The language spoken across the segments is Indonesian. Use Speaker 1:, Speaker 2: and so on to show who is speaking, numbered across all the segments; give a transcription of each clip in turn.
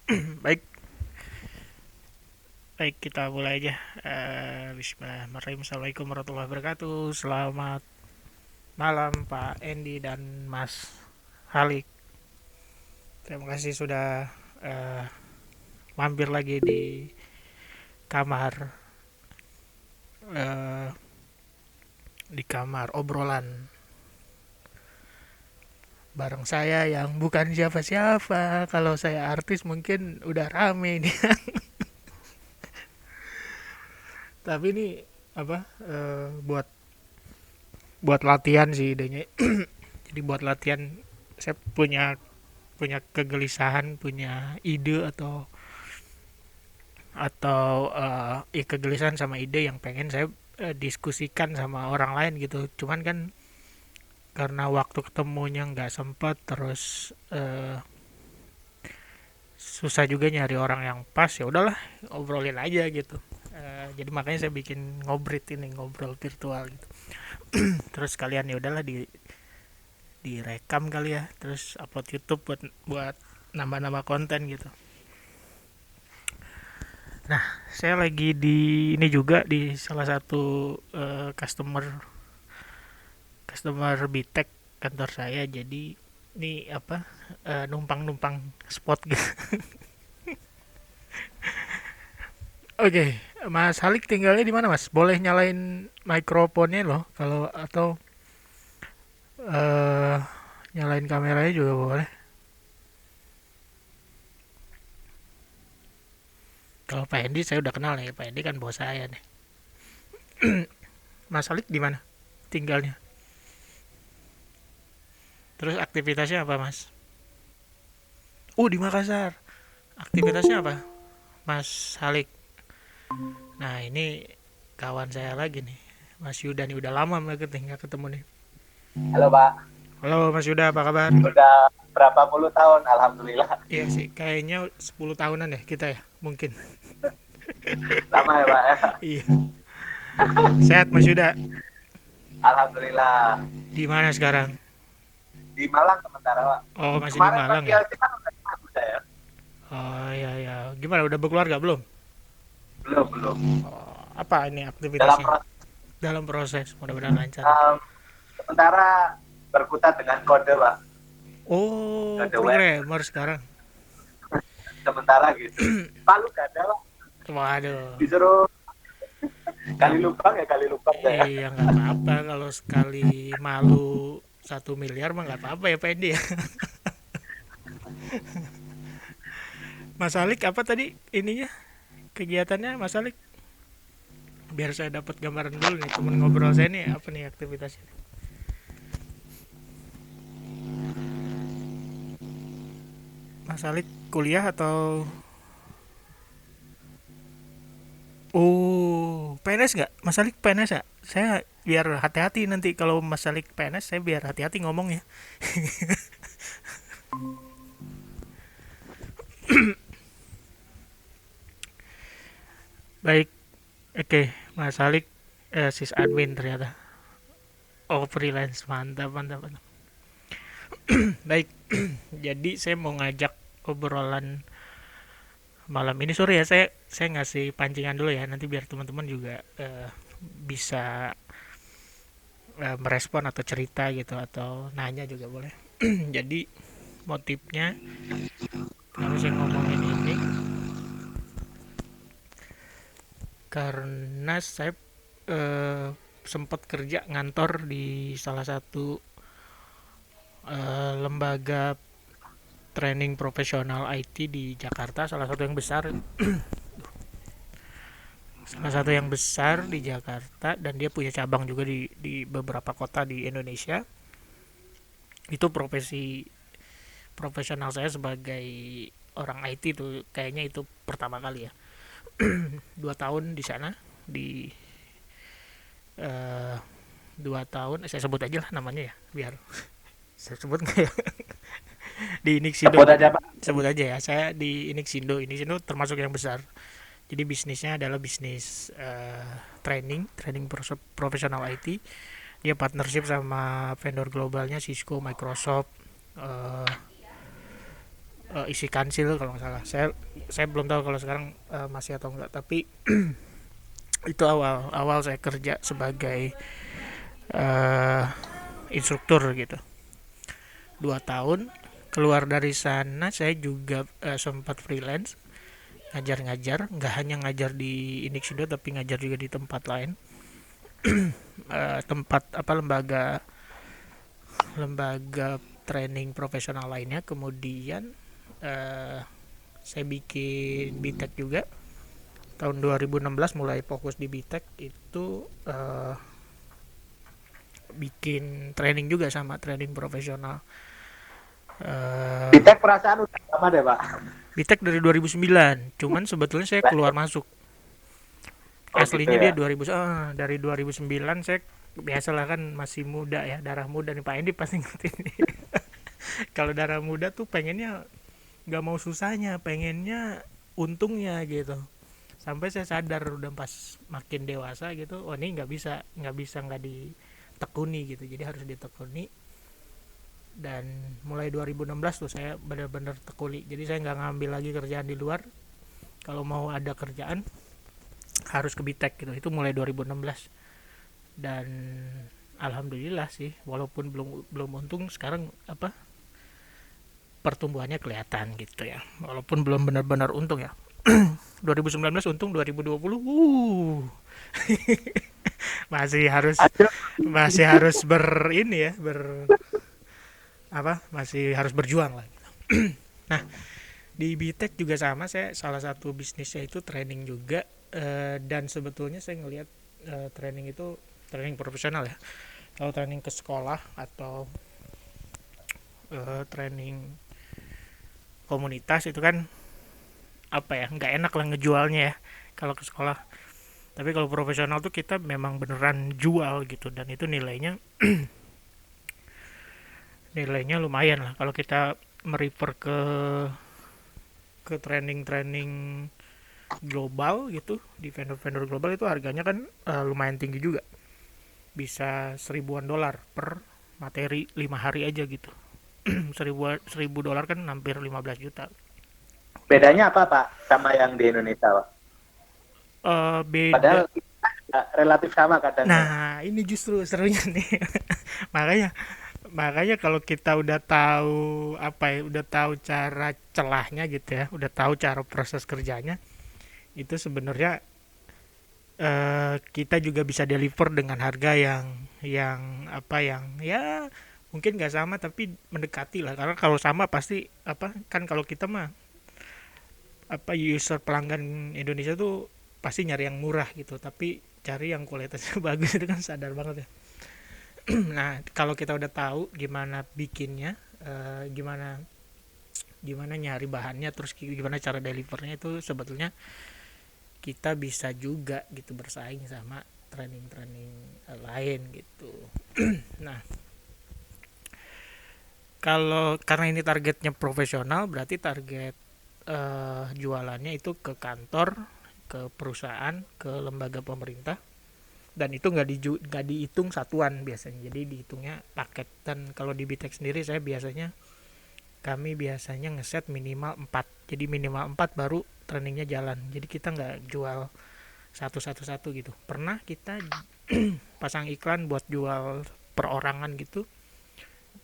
Speaker 1: Baik, baik kita mulai aja. Bismillahirrahmanirrahim. Assalamualaikum warahmatullahi wabarakatuh. Selamat malam Pak Endi dan Mas Halik. Terima kasih sudah eh, mampir lagi di kamar eh, di kamar obrolan bareng saya yang bukan siapa-siapa. Kalau saya artis mungkin udah rame nih. Tapi ini apa? Buat buat latihan sih idenya. Jadi buat latihan saya punya punya kegelisahan, punya ide atau ya kegelisahan sama ide yang pengen saya diskusikan sama orang lain gitu. Cuman kan karena waktu ketemunya nggak sempat, terus susah juga nyari orang yang pas, ya udahlah obrolin aja gitu. Jadi makanya saya bikin ngobrit ini, ngobrol virtual gitu. Terus kalian ya udahlah direkam kali ya, terus upload YouTube buat buat nambah-nambah konten gitu. Nah, saya lagi di ini juga di salah satu customer customer Bitek kantor saya. Jadi ini apa, numpang-numpang spot gitu. Oke, Mas Halik tinggalnya di mana Mas? Boleh nyalain mikrofonnya loh, kalau atau eh nyalain kameranya juga boleh. Kalau Pak Hendi saya udah kenal nih, Pak Hendi kan bos saya nih. Mas Halik di mana tinggalnya? Terus aktivitasnya apa Mas? Di Makassar. Aktivitasnya apa Mas Halik? Nah ini kawan saya lagi nih, Mas Yuda nih, udah lama nggak ketemu nih.
Speaker 2: Halo Pak,
Speaker 1: Halo Mas Yuda, apa kabar?
Speaker 2: udah berapa puluh tahun, Alhamdulillah.
Speaker 1: Iya sih, kayaknya 10 tahunan ya kita ya, mungkin.
Speaker 2: Lama ya Pak ya?
Speaker 1: Iya. Sehat Mas Yuda?
Speaker 2: Alhamdulillah.
Speaker 1: Di mana sekarang?
Speaker 2: Di Malang sementara Pak.
Speaker 1: Oh, masih di
Speaker 2: Kemarin
Speaker 1: Malang
Speaker 2: pagi
Speaker 1: ya?
Speaker 2: aja kan udah di saya.
Speaker 1: Oh iya ya. Gimana, udah berkeluarga belum?
Speaker 2: Belum, belum.
Speaker 1: Apa ini
Speaker 2: Dalam
Speaker 1: aktivitasnya?
Speaker 2: proses,
Speaker 1: Dalam proses, mudah-mudahan lancar ya.
Speaker 2: um, sementara berkutat dengan kode Pak.
Speaker 1: Oh,
Speaker 2: Kode web
Speaker 1: programmer sekarang.
Speaker 2: sementara gitu. Palu gak ada Pak.
Speaker 1: Waduh.
Speaker 2: Disuruh
Speaker 1: Nggak,
Speaker 2: kali lubang saya.
Speaker 1: ya nggak apa-apa kalau sekali malu 1 miliar mah nggak apa-apa ya Pak Endi ya. Mas Alik apa tadi ininya, kegiatannya Mas Alik? Biar saya dapat gambaran dulu nih, temen ngobrol saya nih apa nih aktivitasnya. Mas Alik kuliah atau PNS nggak? Mas Alik PNS ya? Saya biar hati-hati nanti kalau Mas Alik PNS, saya biar hati-hati ngomong ya. Baik, oke, Mas Alik sysadmin ternyata. Oh, freelance, mantap mantap mantap. Baik, jadi saya mau ngajak obrolan malam ini. Sore ya, saya ngasih pancingan dulu ya, nanti biar teman-teman juga bisa merespon atau cerita gitu atau nanya juga boleh. Jadi motifnya kenapa saya ngomongin ini, karena saya sempat kerja ngantor di salah satu lembaga training profesional IT di Jakarta, salah satu yang besar di Jakarta, dan dia punya cabang juga di beberapa kota di Indonesia. Itu profesional saya sebagai orang IT tuh kayaknya itu pertama kali ya. 2 tahun di sana, di eh, 2 tahun saya sebut aja lah namanya ya, biar saya sebut nggak ya. Di Inixindo,
Speaker 2: Sebut aja Pak.
Speaker 1: sebut aja ya, saya di Inixindo termasuk yang besar. Jadi bisnisnya adalah bisnis training training profesional IT. Dia partnership sama vendor globalnya Cisco, Microsoft, eh, isi kansil kalau nggak salah. Saya belum tahu kalau sekarang masih atau enggak, tapi itu awal awal saya kerja sebagai eh, instruktur gitu. 2 tahun. Keluar dari sana saya juga sempat freelance ngajar-ngajar, nggak hanya ngajar di Inixindo tapi ngajar juga di tempat lain. Tempat apa, lembaga lembaga training profesional lainnya. Kemudian eh, saya bikin BTEC juga tahun 2016, mulai fokus di BTEC itu, bikin training juga sama training profesional.
Speaker 2: Bitek perasaan udah lama deh Pak.
Speaker 1: BTEC dari 2009, cuman sebetulnya saya keluar masuk.
Speaker 2: Oh gitu
Speaker 1: Aslinya dia
Speaker 2: ya.
Speaker 1: 2000, dari 2009. Saya biasalah kan masih muda ya, darah muda nih, Pak Endi pasti ngerti nih. Kalau darah muda tuh pengennya nggak mau susahnya, pengennya untungnya gitu. Sampai saya sadar udah pas makin dewasa gitu, oh ini nggak ditekuni gitu, jadi harus ditekuni. Dan mulai 2016 tuh saya benar-benar tekuni, jadi saya nggak ngambil lagi kerjaan di luar. Kalau mau ada kerjaan harus ke Bitek gitu, itu mulai 2016. Dan alhamdulillah sih, walaupun belum belum untung, sekarang apa, pertumbuhannya kelihatan gitu ya, walaupun belum benar-benar untung ya. 2019 untung, 2020 masih harus
Speaker 2: Aduh,
Speaker 1: masih harus ber ini ya, ber apa, masih harus berjuang lah. Nah, di Bitek juga sama, saya salah satu bisnisnya itu training juga. Dan sebetulnya saya ngelihat training itu training profesional ya. Kalau training ke sekolah atau training komunitas itu kan apa ya, nggak enak lah ngejualnya ya kalau ke sekolah. Tapi kalau profesional tuh kita memang beneran jual gitu, dan itu nilainya lumayan lah. Kalau kita merefer ke training-training global gitu, di vendor-vendor global itu harganya kan lumayan tinggi juga, bisa seribuan dolar per materi 5 hari aja gitu. seribu dolar kan hampir 15 juta.
Speaker 2: bedanya apa Pak sama yang di Indonesia Pak?
Speaker 1: Beda.
Speaker 2: Padahal relatif sama kadang ya.
Speaker 1: Nah, ini justru serunya nih. makanya makanya kalau kita udah tahu apa ya, udah tahu cara celahnya gitu ya, udah tahu cara proses kerjanya, itu sebenarnya kita juga bisa deliver dengan harga yang apa, yang ya mungkin nggak sama tapi mendekati lah. Karena kalau sama pasti apa kan, kalau kita mah apa, user pelanggan Indonesia tuh pasti nyari yang murah gitu, tapi cari yang kualitasnya bagus, itu kan sadar banget ya. Nah, kalau kita udah tahu gimana bikinnya, gimana gimana nyari bahannya, terus gimana cara delivernya, itu sebetulnya kita bisa juga gitu bersaing sama training-training lain gitu. Nah, kalau karena ini targetnya profesional, berarti target jualannya itu ke kantor, ke perusahaan, ke lembaga pemerintah. Dan itu nggak dihitung satuan biasanya, jadi dihitungnya paket. Dan kalau di Bitek sendiri, kami biasanya ngeset minimal 4, jadi minimal 4 baru trainingnya jalan. Jadi kita nggak jual satu gitu. Pernah kita pasang iklan buat jual perorangan gitu,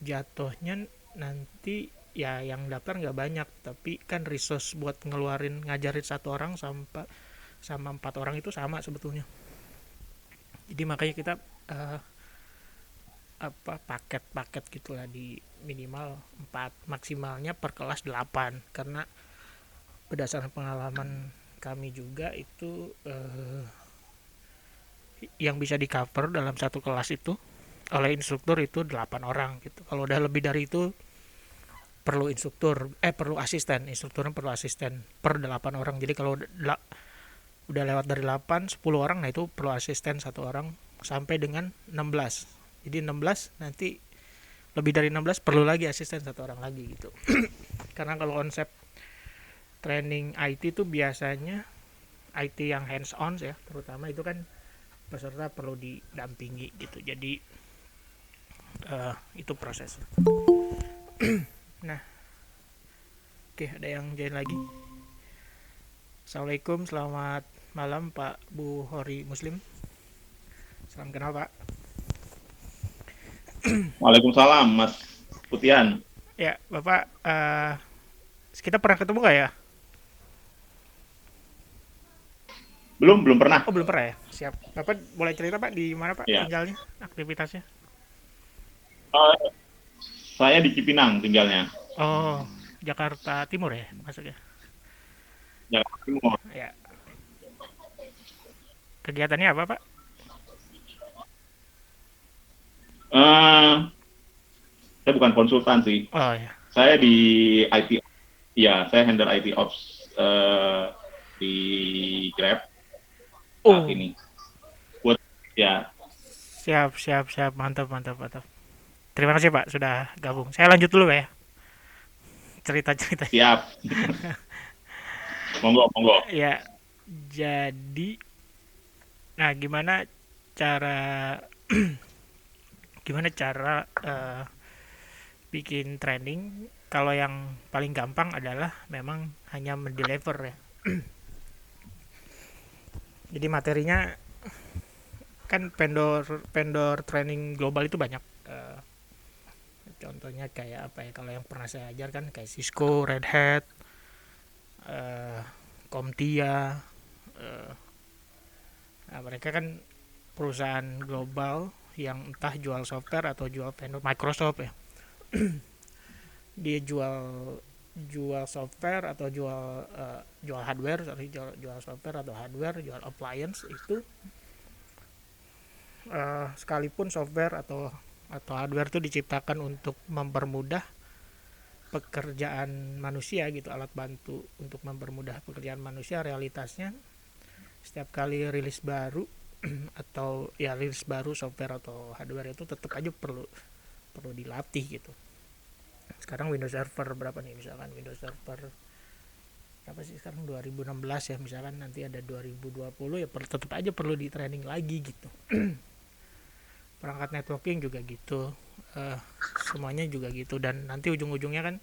Speaker 1: jatuhnya nanti ya yang daftar nggak banyak, tapi kan resource buat ngeluarin ngajarin satu orang sama sama 4 orang itu sama sebetulnya. Jadi makanya kita uh, apa, paket-paket gitulah, di minimal 4, maksimalnya per kelas 8. Karena berdasarkan pengalaman kami juga itu, yang bisa di cover dalam satu kelas itu oleh instruktur itu 8 orang gitu. Kalau udah lebih dari itu perlu asisten, instrukturnya perlu asisten per 8 orang. Jadi kalau udah lewat dari 8 10 orang, nah itu perlu asisten 1 orang sampai dengan 16. Jadi 16 nanti, lebih dari 16 perlu lagi asisten 1 orang lagi gitu. Karena kalau konsep training IT itu biasanya IT yang hands on ya, terutama itu kan peserta perlu didampingi gitu. Jadi itu proses. Nah, Oke, ada yang join lagi. Assalamualaikum, selamat malam Pak Bu Hori Muslim. Salam kenal Pak.
Speaker 3: Waalaikumsalam, Mas Putian.
Speaker 1: Ya, Bapak, kita pernah ketemu nggak ya?
Speaker 3: Belum pernah.
Speaker 1: Oh, belum pernah ya? Siap. Bapak boleh cerita Pak di mana Pak
Speaker 3: Ya.
Speaker 1: tinggalnya, aktivitasnya?
Speaker 3: Eh, saya di Cipinang tinggalnya,
Speaker 1: Oh, Jakarta Timur ya masuknya.
Speaker 3: Jakarta Timur.
Speaker 1: Ya, kegiatannya apa Pak?
Speaker 3: Eh, saya bukan konsultan sih.
Speaker 1: Oh ya.
Speaker 3: Saya di IT. Ya, saya handle IT Ops di Grab saat
Speaker 1: Oh,
Speaker 3: ini. Buat ya,
Speaker 1: siap, siap, siap. Mantap, mantap, mantap. Terima kasih Pak sudah gabung. Saya lanjut dulu Pak ya. Cerita-cerita.
Speaker 3: siap. Monggo.
Speaker 1: Ya, jadi, nah cara gimana cara bikin training? Kalau yang paling gampang adalah memang hanya mendeliver ya. Jadi materinya kan vendor vendor training global itu banyak. Contohnya kayak apa ya? Kalau yang pernah saya ajarkan kayak Cisco, Red Hat, eh, CompTIA. eh, nah, mereka kan perusahaan global yang entah jual software atau jual vendor Microsoft ya. Dia jual jual software atau jual hardware, sorry, jual software atau hardware, jual appliance itu, sekalipun software atau hardware itu diciptakan untuk mempermudah pekerjaan manusia gitu, alat bantu untuk mempermudah pekerjaan manusia, realitasnya setiap kali rilis baru atau ya rilis baru software atau hardware itu tetap aja perlu perlu dilatih gitu. Sekarang Windows Server berapa nih, misalkan Windows Server apa sih sekarang 2016 ya, misalkan nanti ada 2020 ya tetap aja perlu di training lagi gitu. Perangkat networking juga gitu, eh, semuanya juga gitu, dan nanti ujung-ujungnya kan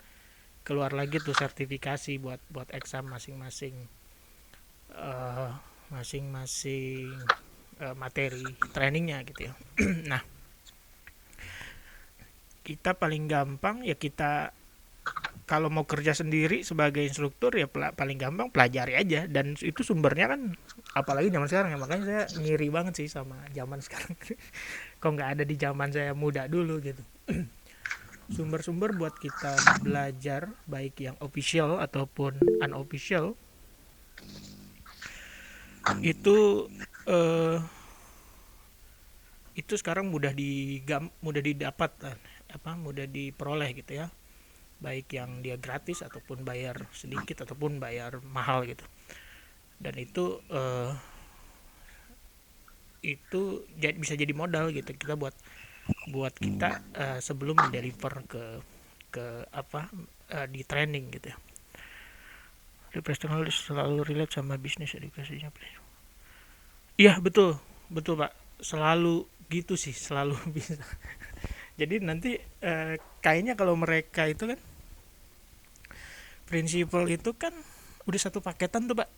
Speaker 1: keluar lagi tuh sertifikasi buat exam masing-masing, eh, masing-masing materi trainingnya gitu ya. Nah, kita paling gampang ya kita kalau mau kerja sendiri sebagai instruktur ya paling gampang pelajari aja, dan itu sumbernya kan apalagi zaman sekarang ya, makanya saya ngiri banget sih sama zaman sekarang. Kok nggak ada di zaman saya muda dulu gitu. Sumber-sumber buat kita belajar baik yang official ataupun unofficial itu eh, itu sekarang mudah didapat, mudah diperoleh gitu ya, baik yang dia gratis ataupun bayar sedikit ataupun bayar mahal gitu. Dan itu bisa jadi modal gitu kita buat buat kita sebelum mendeliver ke apa di training gitu ya. Personal selalu relate sama bisnis edukasinya. Iya, betul betul Pak, selalu gitu sih, selalu bisa. Jadi nanti kayaknya kalau mereka itu kan prinsipal itu kan udah satu paketan tuh Pak.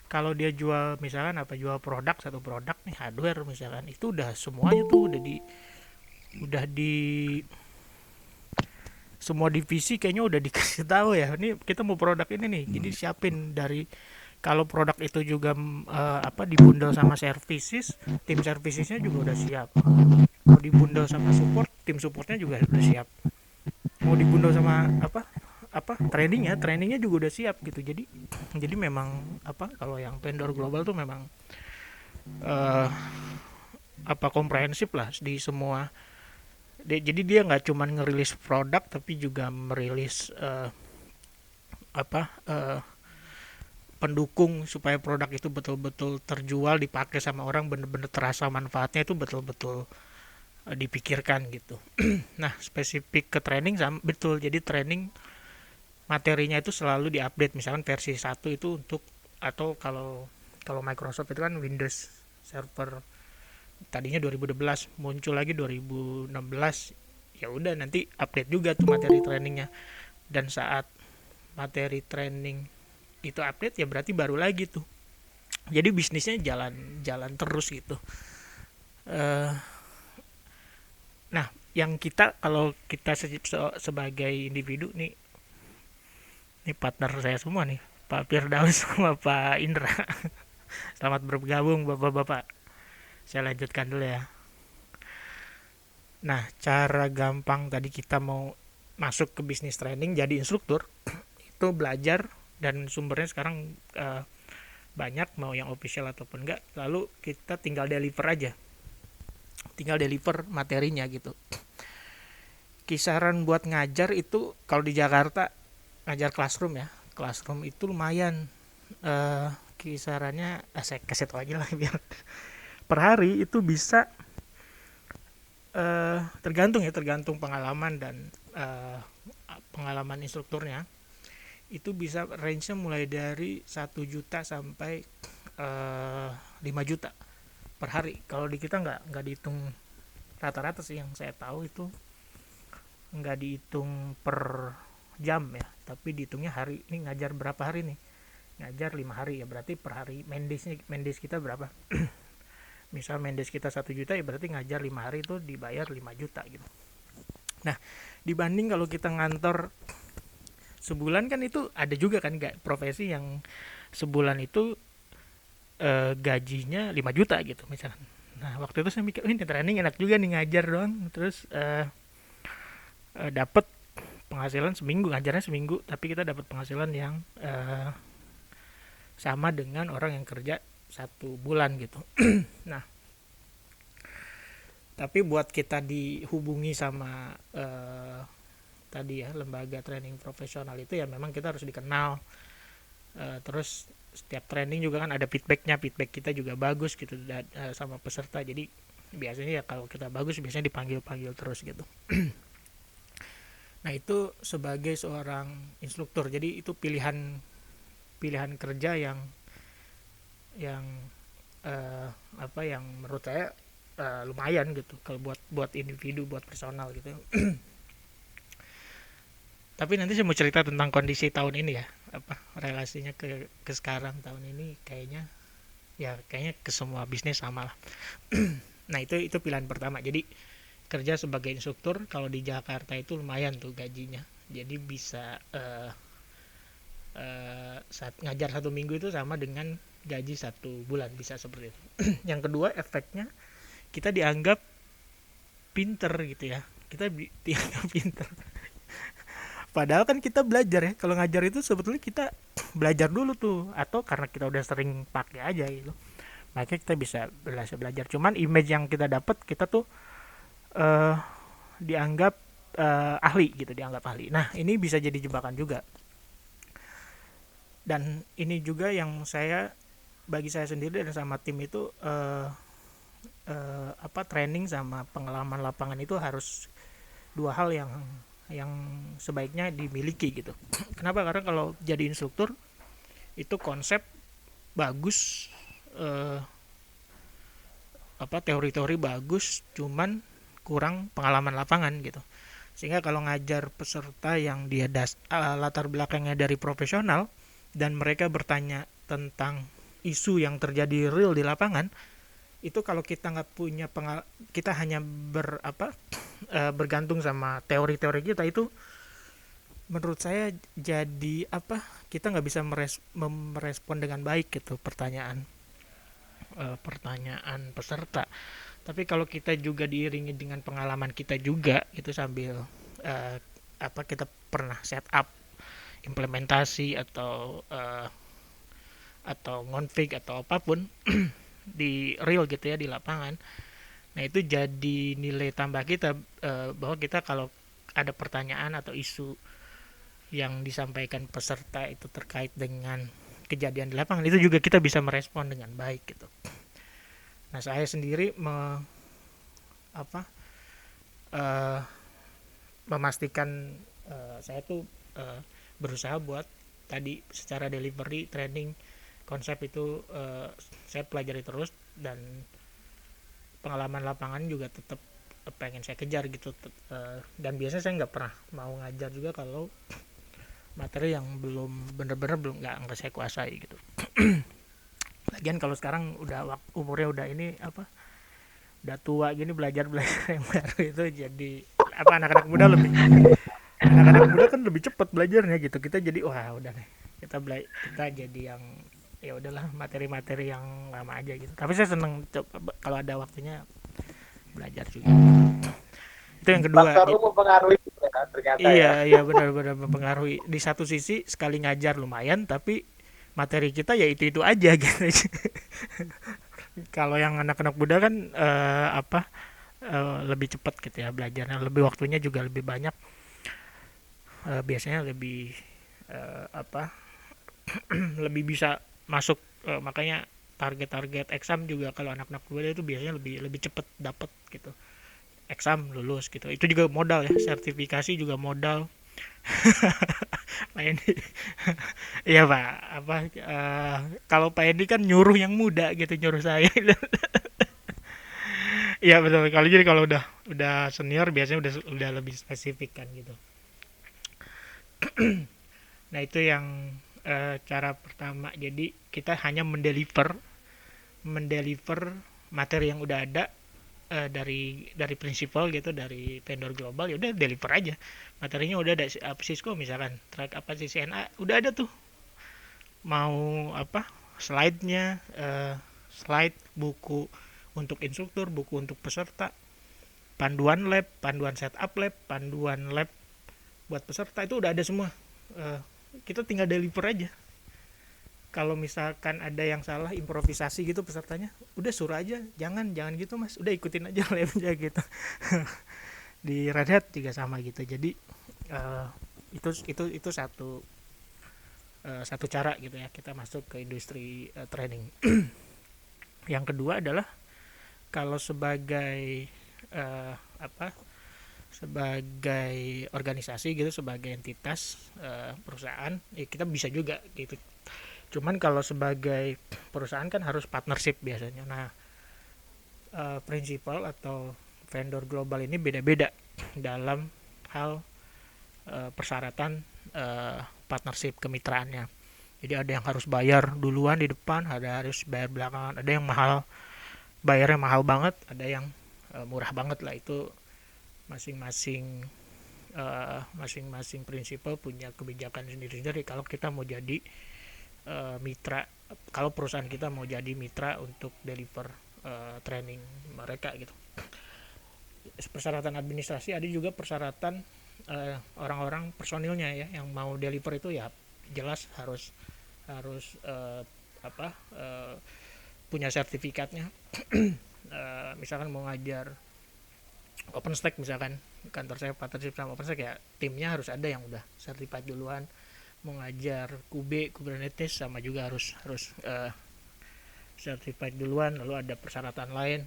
Speaker 1: Kalau dia jual misalkan jual satu produk nih hardware misalkan, itu udah semuanya tuh udah di semua divisi kayaknya udah dikasih tahu ya, ini kita mau produk ini nih, jadi siapin dari kalau produk itu juga dibundle sama services, tim servicesnya juga udah siap. Mau dibundle sama support, tim supportnya juga udah siap. Mau dibundle sama trainingnya juga udah siap gitu. Jadi memang kalau yang vendor global tuh memang komprehensif lah di semua. Jadi dia nggak cuma ngerilis produk tapi juga merilis pendukung supaya produk itu betul-betul terjual, dipakai sama orang, bener-bener terasa manfaatnya itu betul-betul dipikirkan gitu. Nah, spesifik ke training sama betul. Jadi training materinya itu selalu diupdate, misalkan versi 1 itu untuk, atau kalau kalau Microsoft itu kan Windows Server tadinya 2012, muncul lagi 2016, ya udah nanti update juga tuh materi trainingnya. dan saat materi training itu update ya berarti baru lagi tuh. Jadi bisnisnya jalan terus gitu. Eh, nah, yang kita kalau kita sebagai individu nih, partner saya semua nih, Pak Firdaus sama Pak Indra. Selamat bergabung Bapak-bapak. Saya lanjutkan dulu ya. Nah, cara gampang tadi kita mau masuk ke bisnis training jadi instruktur itu belajar, dan sumbernya sekarang banyak, mau yang official ataupun enggak. Lalu kita tinggal deliver aja. Tinggal deliver materinya gitu. Kisaran buat ngajar itu kalau di Jakarta ngajar classroom ya. Classroom itu lumayan, kisarannya saya kasih tau aja lah biar per hari itu bisa, tergantung pengalaman dan pengalaman instrukturnya, itu bisa range-nya mulai dari 1 juta sampai 5 juta per hari. Kalau di kita nggak dihitung rata-rata sih, yang saya tahu itu nggak dihitung per jam ya, tapi dihitungnya hari. Ini ngajar berapa hari nih? Ngajar 5 hari ya, berarti per hari mendes kita berapa? Misal mendes kita 1 juta ya berarti ngajar 5 hari itu dibayar 5 juta gitu. Nah, dibanding kalau kita ngantor sebulan kan, itu ada juga kan profesi yang sebulan itu gajinya 5 juta gitu misalkan. Nah, waktu itu saya mikir, ini training enak juga nih, ngajar doang terus dapat penghasilan seminggu, ngajarnya seminggu tapi kita dapat penghasilan yang sama dengan orang yang kerja 1 bulan gitu. Nah, tapi buat kita dihubungi sama tadi ya lembaga training profesional itu ya memang kita harus dikenal. Terus setiap training juga kan ada feedback kita juga bagus gitu, sama peserta. Jadi biasanya ya kalau kita bagus biasanya dipanggil terus gitu. Nah, itu sebagai seorang instruktur. Jadi itu pilihan kerja yang yang menurut saya lumayan gitu kalau buat individu, buat personal gitu. Tapi nanti saya mau cerita tentang kondisi tahun ini ya, relasinya ke sekarang tahun ini, kayaknya ke semua bisnis sama lah. Nah, itu pilihan pertama. Jadi kerja sebagai instruktur kalau di Jakarta itu lumayan tuh gajinya. Jadi bisa saat ngajar 1 minggu itu sama dengan gaji 1 bulan, bisa seperti itu. Yang kedua, efeknya kita dianggap pinter gitu ya. Kita dianggap pinter. Padahal kan kita belajar ya. Kalau ngajar itu sebetulnya kita belajar dulu tuh, atau karena kita udah sering pakai aja gitu. Makanya kita bisa belajar. Cuman image yang kita dapat, kita tuh dianggap ahli gitu, dianggap ahli. Nah, ini bisa jadi jebakan juga. Dan ini juga yang bagi saya sendiri dan sama tim itu training sama pengalaman lapangan itu harus 2 hal yang sebaiknya dimiliki gitu. Kenapa? Karena kalau jadi instruktur itu konsep bagus, teori-teori bagus, cuman kurang pengalaman lapangan gitu. Sehingga kalau ngajar peserta yang dia latar belakangnya dari profesional dan mereka bertanya tentang isu yang terjadi real di lapangan, itu kalau kita nggak punya kita hanya bergantung sama teori-teori kita, itu menurut saya jadi kita nggak bisa merespon dengan baik gitu pertanyaan peserta. Tapi kalau kita juga diiringi dengan pengalaman kita juga itu, sambil kita pernah set up implementasi atau ngonfig atau apapun di real gitu ya, di lapangan. Nah, itu jadi nilai tambah kita, bahwa kita kalau ada pertanyaan atau isu yang disampaikan peserta itu terkait dengan kejadian di lapangan, itu juga kita bisa merespon dengan baik gitu. Nah, saya sendiri memastikan saya tuh berusaha buat tadi secara delivery training konsep itu saya pelajari terus, dan pengalaman lapangan juga tetap pengen saya kejar gitu. Dan biasanya saya nggak pernah mau ngajar juga kalau materi yang belum bener-bener belum nggak saya kuasai gitu. Lagian kalau sekarang udah umurnya udah ini apa, udah tua gini, belajar belajar yang baru itu jadi apa, anak-anak muda kan lebih cepat belajarnya gitu. Kita jadi wah udah nih, kita jadi yang ya udahlah, materi-materi yang lama aja gitu. Tapi saya seneng kalau ada waktunya belajar juga. Itu yang kedua.
Speaker 2: Faktor umum mempengaruhi ya, ternyata ya.
Speaker 1: Iya, iya, benar-benar mempengaruhi. Di satu sisi sekali ngajar lumayan, tapi materi kita ya itu aja gitu. Kalau yang anak-anak muda kan lebih cepat gitu ya belajarnya, lebih waktunya juga lebih banyak. Biasanya lebih apa lebih bisa masuk, makanya target-target exam juga kalau anak-anak muda itu biasanya lebih lebih cepat dapat gitu. Exam lulus gitu. Itu juga modal ya, sertifikasi juga modal. Pak Endi. Iya Pak, apa kalau Pak Endi kan nyuruh yang muda gitu, nyuruh saya. Iya betul. Kalau jadi kalau udah senior biasanya udah lebih spesifik kan gitu. Nah itu yang cara pertama. Jadi kita hanya mendeliver materi yang udah ada, dari prinsipal gitu, dari vendor global, ya udah deliver aja materinya. Udah ada Cisco misalkan, track apa sih CNA udah ada tuh, mau apa slide-nya, slide, buku untuk instruktur, buku untuk peserta, panduan lab, panduan setup lab, panduan lab buat peserta, itu udah ada semua. Eh, kita tinggal deliver aja. Kalau misalkan ada yang salah improvisasi gitu pesertanya, udah suruh aja, jangan jangan gitu mas, udah ikutin aja labnya gitu. Di Red Hat juga sama gitu. Jadi eh, itu satu cara gitu ya kita masuk ke industri training. Yang kedua adalah kalau sebagai apa, sebagai organisasi gitu, sebagai entitas perusahaan, ya kita bisa juga gitu. Cuman kalau sebagai perusahaan kan harus partnership biasanya. Nah, prinsipal atau vendor global ini beda-beda dalam hal persyaratan partnership kemitraannya. Jadi ada yang harus bayar duluan di depan, ada harus bayar belakangan, ada yang mahal, bayarnya mahal banget, ada yang murah banget lah. Itu masing-masing masing-masing prinsipal punya kebijakan sendiri-sendiri kalau kita mau jadi mitra, kalau perusahaan kita mau jadi mitra untuk deliver training mereka gitu. Persyaratan administrasi, ada juga persyaratan orang-orang personilnya ya yang mau deliver itu ya jelas harus harus apa punya sertifikatnya. Misalkan mau ngajar OpenStack misalkan, kantor saya partnership sama OpenStack, ya timnya harus ada yang udah certified duluan. Mau ngajar Kubernetes sama juga harus harus certified duluan, lalu ada persyaratan lain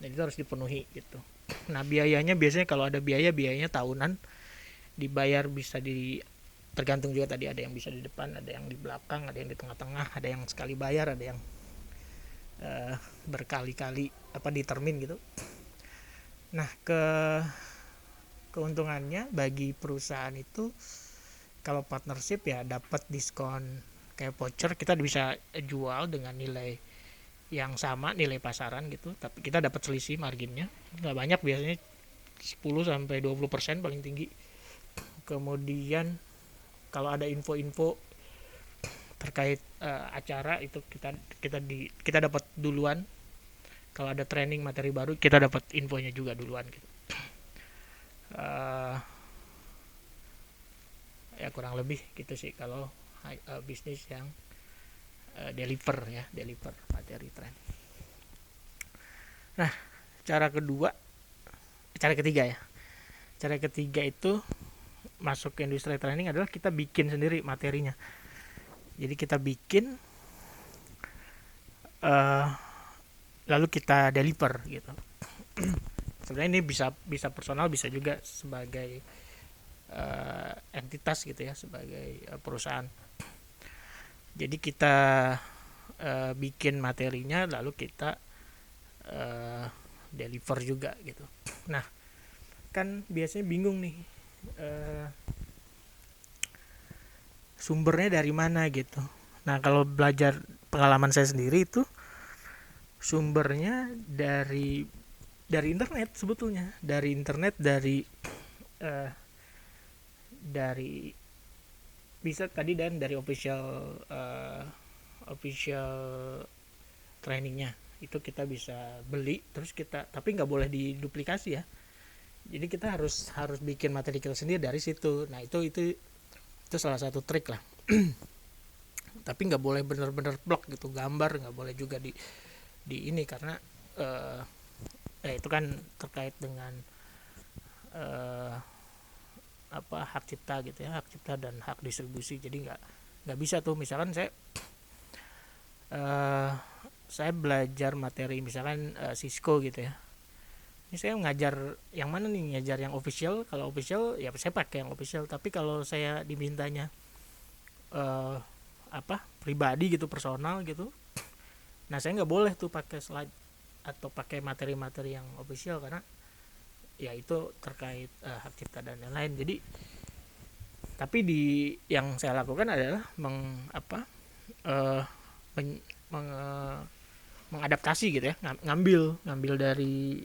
Speaker 1: dan itu harus dipenuhi gitu. Nah biayanya biasanya kalau ada biayanya tahunan, dibayar bisa tergantung juga tadi, ada yang bisa di depan, ada yang di belakang, ada yang di tengah-tengah, ada yang sekali bayar, ada yang berkali-kali apa ditermin gitu. Nah keuntungannya bagi perusahaan itu kalau partnership ya dapat diskon kayak voucher, kita bisa jual dengan nilai yang sama, nilai pasaran gitu, tapi kita dapat selisih marginnya nggak banyak, biasanya 10-20% paling tinggi. Kemudian kalau ada info-info terkait acara itu kita dapat duluan. Kalau ada training materi baru kita dapat infonya juga duluan gitu. Uh, ya kurang lebih gitu sih kalau bisnis yang deliver materi training. Nah cara ketiga itu masuk ke industri training adalah kita bikin sendiri materinya. Jadi kita bikin lalu kita deliver gitu. Sebenarnya ini bisa personal, bisa juga sebagai entitas gitu ya, sebagai perusahaan. Jadi kita bikin materinya lalu kita deliver juga gitu. Nah kan biasanya bingung nih, sumbernya dari mana gitu. Nah kalau belajar, pengalaman saya sendiri itu sumbernya dari internet sebetulnya, dari internet, eh, dari bisa tadi, dan dari official trainingnya itu kita bisa beli, terus kita, tapi nggak boleh diduplikasi ya, jadi kita harus harus bikin materi kita sendiri dari situ. Nah itu salah satu trik lah. Tapi nggak boleh bener-bener blok gitu, gambar nggak boleh juga di ini, karena eh, itu kan terkait dengan eh, apa, hak cipta gitu ya, hak cipta dan hak distribusi. Jadi nggak bisa tuh, misalkan eh, saya belajar materi misalkan Cisco gitu ya, ini saya ngajar yang mana nih, ngajar yang official. Kalau official ya saya pakai yang official, tapi kalau saya dimintanya eh, apa, pribadi gitu, personal gitu, nah saya nggak boleh tuh pakai slide atau pakai materi-materi yang official, karena ya itu terkait hak cipta dan lain-lain. Jadi tapi yang saya lakukan adalah eh, men- meng- eh, mengadaptasi gitu ya, ngambil dari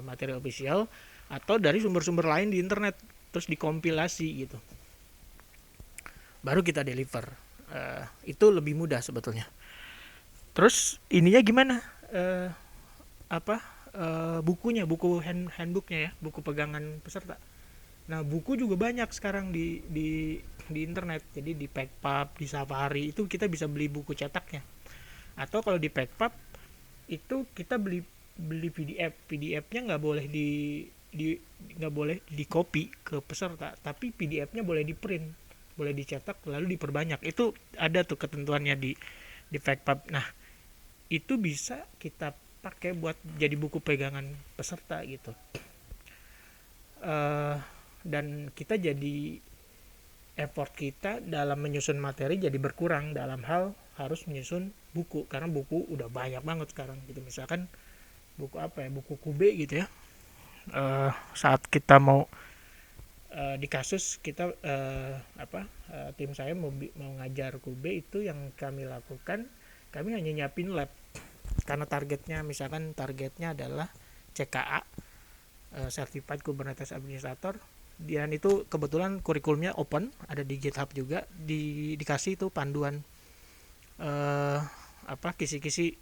Speaker 1: materi official atau dari sumber-sumber lain di internet, terus dikompilasi gitu, baru kita deliver. Itu lebih mudah sebetulnya. Terus ininya gimana, eh, apa buku handbooknya ya, buku pegangan peserta. Nah buku juga banyak sekarang di internet. Jadi di Packpub, di Safari itu kita bisa beli buku cetaknya, atau kalau di Packpub itu kita beli beli PDF-nya nggak boleh di nggak boleh di copy ke peserta, tapi PDF-nya boleh di print, boleh dicetak lalu diperbanyak. Itu ada tuh ketentuannya di Packpub. Nah itu bisa kita pakai buat jadi buku pegangan peserta gitu. Dan kita jadi, effort kita dalam menyusun materi jadi berkurang dalam hal harus menyusun buku, karena buku udah banyak banget sekarang gitu. Misalkan buku apa ya, buku Kube gitu ya. Saat kita mau di kasus kita tim saya mau ngajar Kube, itu yang kami lakukan, kami hanya nyiapin lab, karena targetnya adalah CKA, Certified Kubernetes Administrator. Dan itu kebetulan kurikulumnya open, ada di GitHub juga, dikasih itu panduan kisi-kisi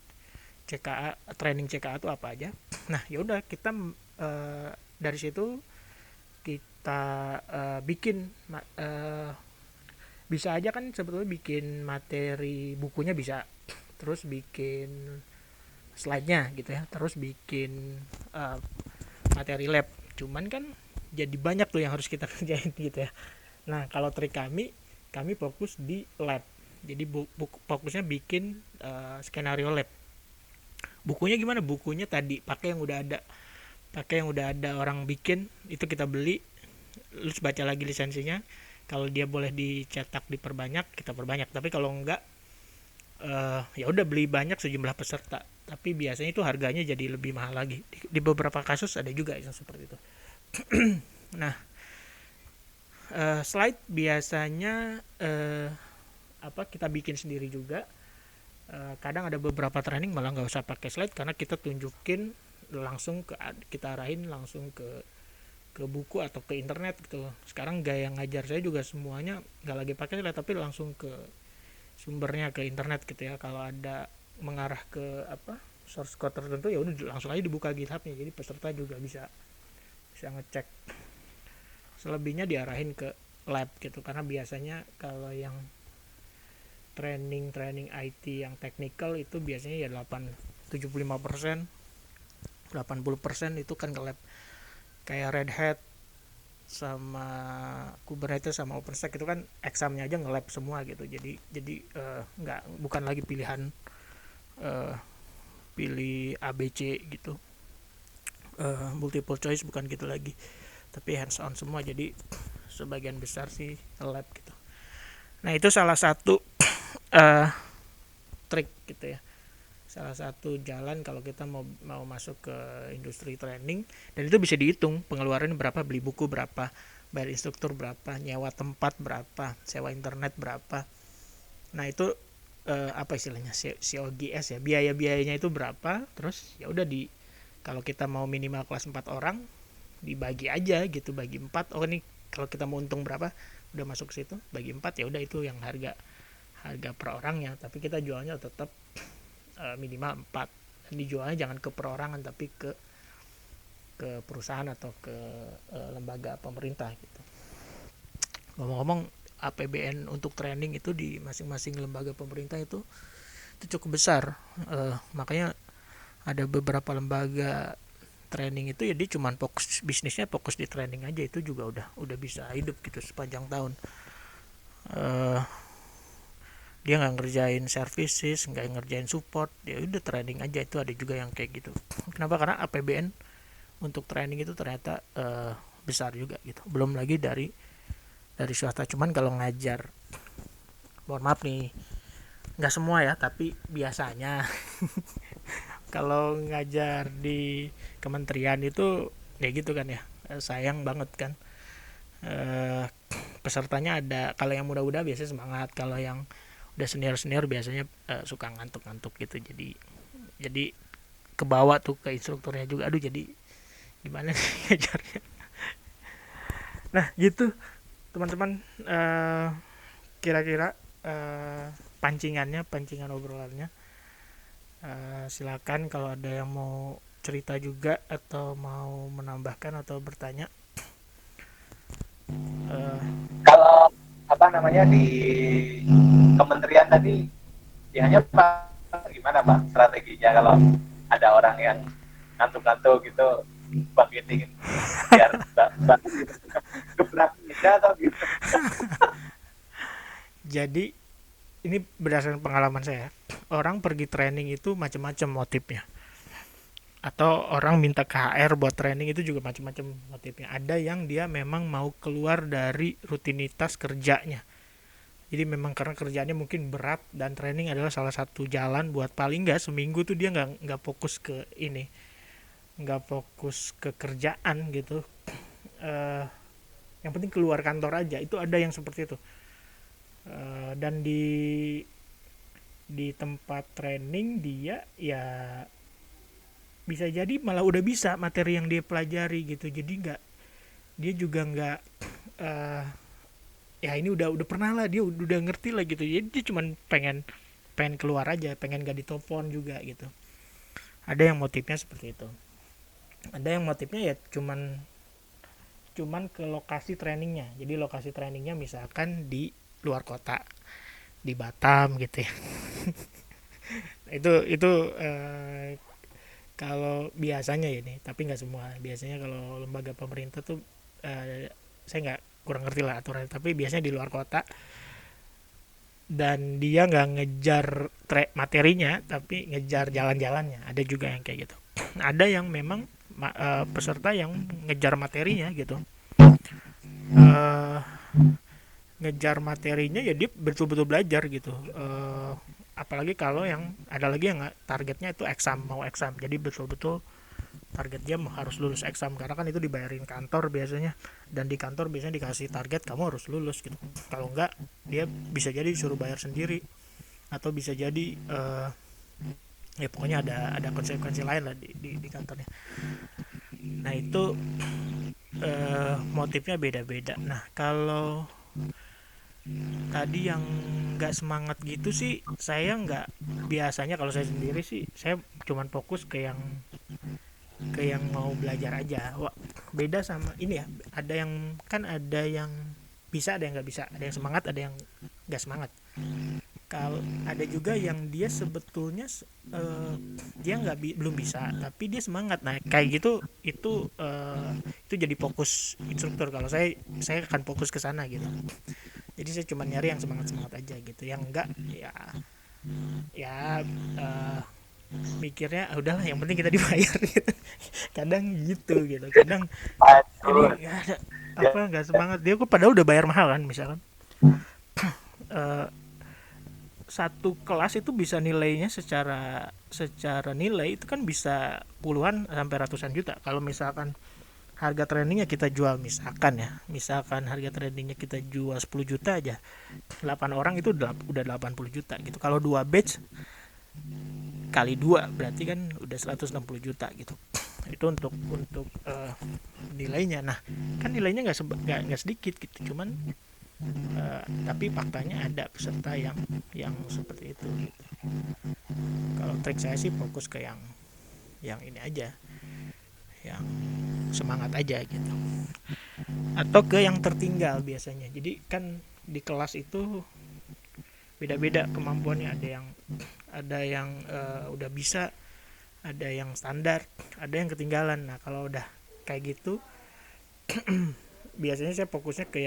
Speaker 1: CKA, training CKA itu apa aja. Nah ya udah kita dari situ kita bikin bisa aja kan sebetulnya bikin materi bukunya bisa, terus bikin slide-nya gitu ya, terus bikin materi lab. Cuman kan jadi banyak tuh yang harus kita kerjain gitu ya. Nah kalau trik kami fokus di lab, jadi fokusnya bikin skenario lab. Bukunya gimana, bukunya tadi pakai yang udah ada orang bikin, itu kita beli, terus baca lagi lisensinya. Kalau dia boleh dicetak diperbanyak, kita perbanyak, tapi kalau enggak ya udah beli banyak sejumlah peserta, tapi biasanya itu harganya jadi lebih mahal lagi. Di beberapa kasus ada juga yang seperti itu. Nah slide biasanya kita bikin sendiri juga. Kadang ada beberapa training malah nggak usah pakai slide, karena kita tunjukin langsung kita arahin langsung ke buku atau ke internet gitu. Sekarang gaya ngajar saya juga semuanya nggak lagi pakai slide, tapi langsung ke sumbernya, ke internet gitu ya. Kalau ada mengarah ke source code tertentu, ya udah langsung aja dibuka GitHub-nya, jadi peserta juga bisa ngecek. Selebihnya diarahin ke lab gitu, karena biasanya kalau yang training IT yang technical itu biasanya ya 75%, 80% itu kan ke lab. Kayak Red Hat sama Kubernetes sama OpenStack itu kan examnya aja nge-lab semua gitu. Jadi bukan lagi pilih ABC gitu, multiple choice, bukan gitu lagi, tapi hands on semua. Jadi sebagian besar sih lab gitu. Nah itu salah satu trik gitu ya, salah satu jalan kalau kita mau masuk ke industri training. Dan itu bisa dihitung pengeluaran berapa, beli buku berapa, bayar instruktur berapa, nyewa tempat berapa, sewa internet berapa. Nah itu apa istilahnya, COGS ya, biaya-biayanya itu berapa. Terus ya udah, di kalau kita mau minimal kelas 4 orang, dibagi aja gitu, bagi 4. Oh ini kalau kita mau untung berapa, udah masuk situ, bagi 4, ya udah itu yang harga per orangnya. Tapi kita jualnya tetap minimal 4, dan dijualnya jangan ke perorangan tapi ke perusahaan atau ke lembaga pemerintah gitu. Ngomong-ngomong, APBN untuk training itu di masing-masing lembaga pemerintah itu cukup besar. Makanya ada beberapa lembaga training itu ya dia cuma fokus bisnisnya, fokus di training aja, itu juga udah bisa hidup gitu sepanjang tahun. Dia nggak ngerjain services, nggak ngerjain support, ya udah training aja. Itu ada juga yang kayak gitu. Kenapa? Karena APBN untuk training itu ternyata besar juga gitu. Belum lagi dari swasta. Cuman kalau ngajar, mohon maaf nih, nggak semua ya, tapi biasanya kalau ngajar di kementerian itu ya gitu kan ya, sayang banget kan. Pesertanya ada, kalau yang muda-muda biasanya semangat, kalau yang udah senior biasanya suka ngantuk-ngantuk gitu. Jadi kebawa tuh ke instrukturnya juga, aduh jadi gimana sih ngajarnya. Nah gitu teman-teman, kira-kira pancingan obrolannya. Silakan kalau ada yang mau cerita juga atau mau menambahkan atau bertanya.
Speaker 2: Kalau apa namanya di kementerian tadi, biasanya Pak gimana Pak strateginya kalau ada orang yang ngantuk-ngantuk gitu, bangkitin biar gitu. Keberanian atau gitu.
Speaker 1: Jadi ini berdasarkan pengalaman saya, orang pergi training itu macam-macam motifnya. Atau orang minta ke HR buat training itu juga macam-macam motifnya. Ada yang dia memang mau keluar dari rutinitas kerjanya. Jadi memang karena kerjaannya mungkin berat dan training adalah salah satu jalan buat paling nggak seminggu tuh dia nggak fokus ke ini, nggak fokus ke kerjaan gitu. Yang penting keluar kantor aja. Itu ada yang seperti itu. Dan di tempat training dia ya bisa jadi malah udah bisa materi yang dia pelajari gitu. Jadi dia juga nggak ya ini udah pernah lah, dia udah ngerti lah gitu. Jadi dia cuman pengen keluar aja, pengen gak ditelepon juga gitu. Ada yang motifnya seperti itu. Ada yang motifnya ya cuman ke lokasi trainingnya. Jadi lokasi trainingnya misalkan di luar kota, di Batam gitu ya. itu kalau biasanya ya nih, tapi nggak semua. Biasanya kalau lembaga pemerintah tuh saya nggak, kurang ngerti lah aturan, tapi biasanya di luar kota dan dia nggak ngejar materinya tapi ngejar jalan-jalannya. Ada juga yang kayak gitu. Ada yang memang peserta yang ngejar materinya gitu. Ngejar materinya ya dia betul-betul belajar gitu. Apalagi kalau yang ada lagi yang targetnya itu mau exam, jadi betul-betul target dia harus lulus exam, karena kan itu dibayarin kantor biasanya, dan di kantor biasanya dikasih target kamu harus lulus gitu. Kalau enggak dia bisa jadi disuruh bayar sendiri, atau bisa jadi ya pokoknya ada konsekuensi lain lah di kantornya. Nah itu motifnya beda-beda. Nah kalau tadi yang nggak semangat gitu sih, saya nggak, biasanya kalau saya sendiri sih saya cuman fokus ke yang mau belajar aja. Wah, beda sama ini ya, ada yang bisa, ada yang nggak bisa, ada yang semangat, ada yang nggak semangat. Kalau ada juga yang dia sebetulnya dia belum bisa tapi dia semangat. Nah kayak gitu itu jadi fokus instruktur. Kalau saya akan fokus ke sana gitu. Jadi saya cuma nyari yang semangat aja gitu, yang enggak ya mikirnya udahlah yang penting kita dibayar gitu. Kadang gitu, kadang ini nggak semangat dia kok, padahal udah bayar mahal kan. Misalkan satu kelas itu bisa nilainya secara nilai itu kan bisa puluhan sampai ratusan juta. Kalau misalkan harga trainingnya kita jual, misalkan harga trainingnya kita jual 10 juta aja, 8 orang itu udah 80 juta gitu. Kalau 2 batch kali 2 berarti kan udah 160 juta gitu. Itu untuk nilainya. Nah, kan nilainya nggak sedikit gitu, cuman tapi faktanya ada peserta yang seperti itu gitu. Kalau trik saya sih fokus ke yang ini aja, yang semangat aja gitu, atau ke yang tertinggal biasanya. Jadi kan di kelas itu beda-beda kemampuannya, ada yang udah bisa, ada yang standar, ada yang ketinggalan. Nah, kalau udah kayak gitu biasanya saya fokusnya ke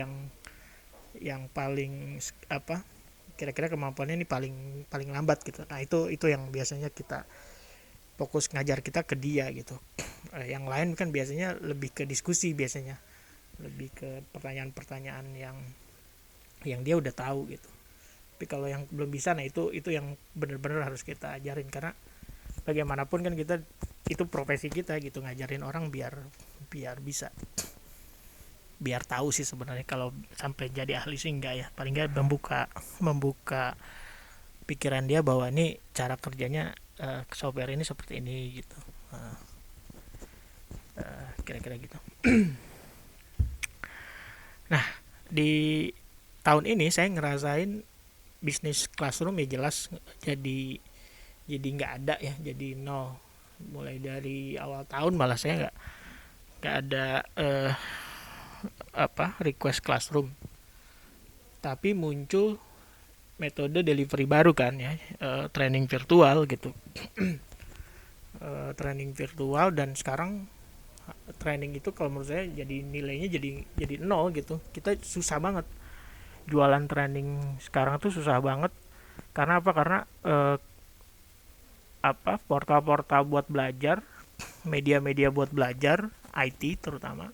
Speaker 1: yang paling apa, kira-kira kemampuannya ini paling paling lambat gitu. Nah, itu yang biasanya kita fokus ngajar kita ke dia gitu. Yang lain kan biasanya lebih ke diskusi, biasanya lebih ke pertanyaan-pertanyaan yang dia udah tahu gitu. Tapi kalau yang belum bisa, nah itu yang benar-benar harus kita ajarin, karena bagaimanapun kan kita itu profesi kita gitu, ngajarin orang biar bisa, biar tahu sih sebenarnya. Kalau sampai jadi ahli sih enggak ya, paling enggak membuka pikiran dia bahwa ini cara kerjanya software ini seperti ini gitu. Kira-kira gitu. Nah, di tahun ini saya ngerasain bisnis classroom ya jelas jadi nggak ada ya, jadi nol. Mulai dari awal tahun malah saya nggak ada request classroom, tapi muncul metode delivery baru kan ya, training virtual gitu. Training virtual, dan sekarang training itu kalau menurut saya jadi nilainya jadi nol gitu. Kita susah banget jualan training sekarang tuh, susah banget. Karena apa? Karena portal-portal buat belajar, media-media buat belajar IT terutama,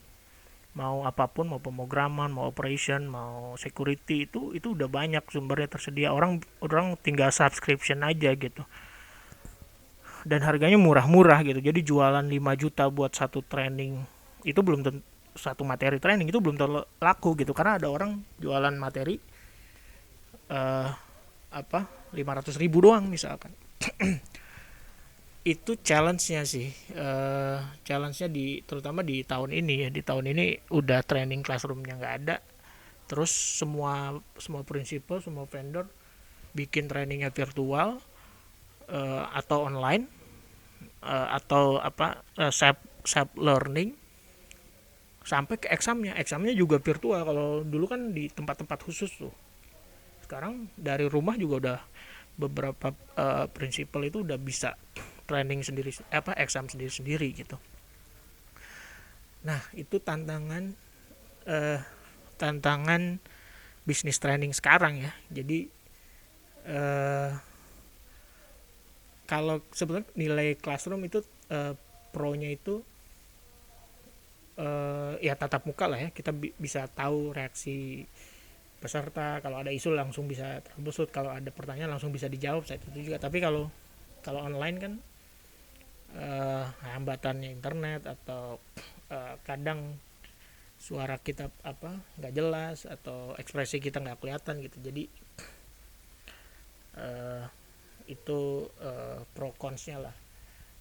Speaker 1: mau apapun, mau pemrograman, mau operation, mau security, itu udah banyak sumbernya tersedia. Orang tinggal subscription aja gitu, dan harganya murah-murah gitu. Jadi jualan 5 juta buat satu training itu belum tentu, satu materi training itu belum tentu laku gitu, karena ada orang jualan materi 500 ribu doang misalkan. Itu challenge-nya sih, challenge-nya terutama di tahun ini ya. Di tahun ini udah training classroom-nya nggak ada, terus semua prinsipal, semua vendor bikin trainingnya virtual atau online, atau self learning, sampai ke examnya juga virtual. Kalau dulu kan di tempat-tempat khusus tuh, sekarang dari rumah juga udah beberapa prinsipal itu udah bisa training sendiri, exam sendiri gitu. Nah, itu tantangan bisnis training sekarang ya. Jadi kalau sebetulnya nilai classroom itu pro-nya itu ya tatap muka lah ya. Kita bisa tahu reaksi peserta, kalau ada isu langsung bisa terbesut, kalau ada pertanyaan langsung bisa dijawab saat itu juga. Tapi kalau online kan hambatannya internet, atau kadang suara kita nggak jelas, atau ekspresi kita nggak kelihatan gitu. Jadi itu pro consnya lah.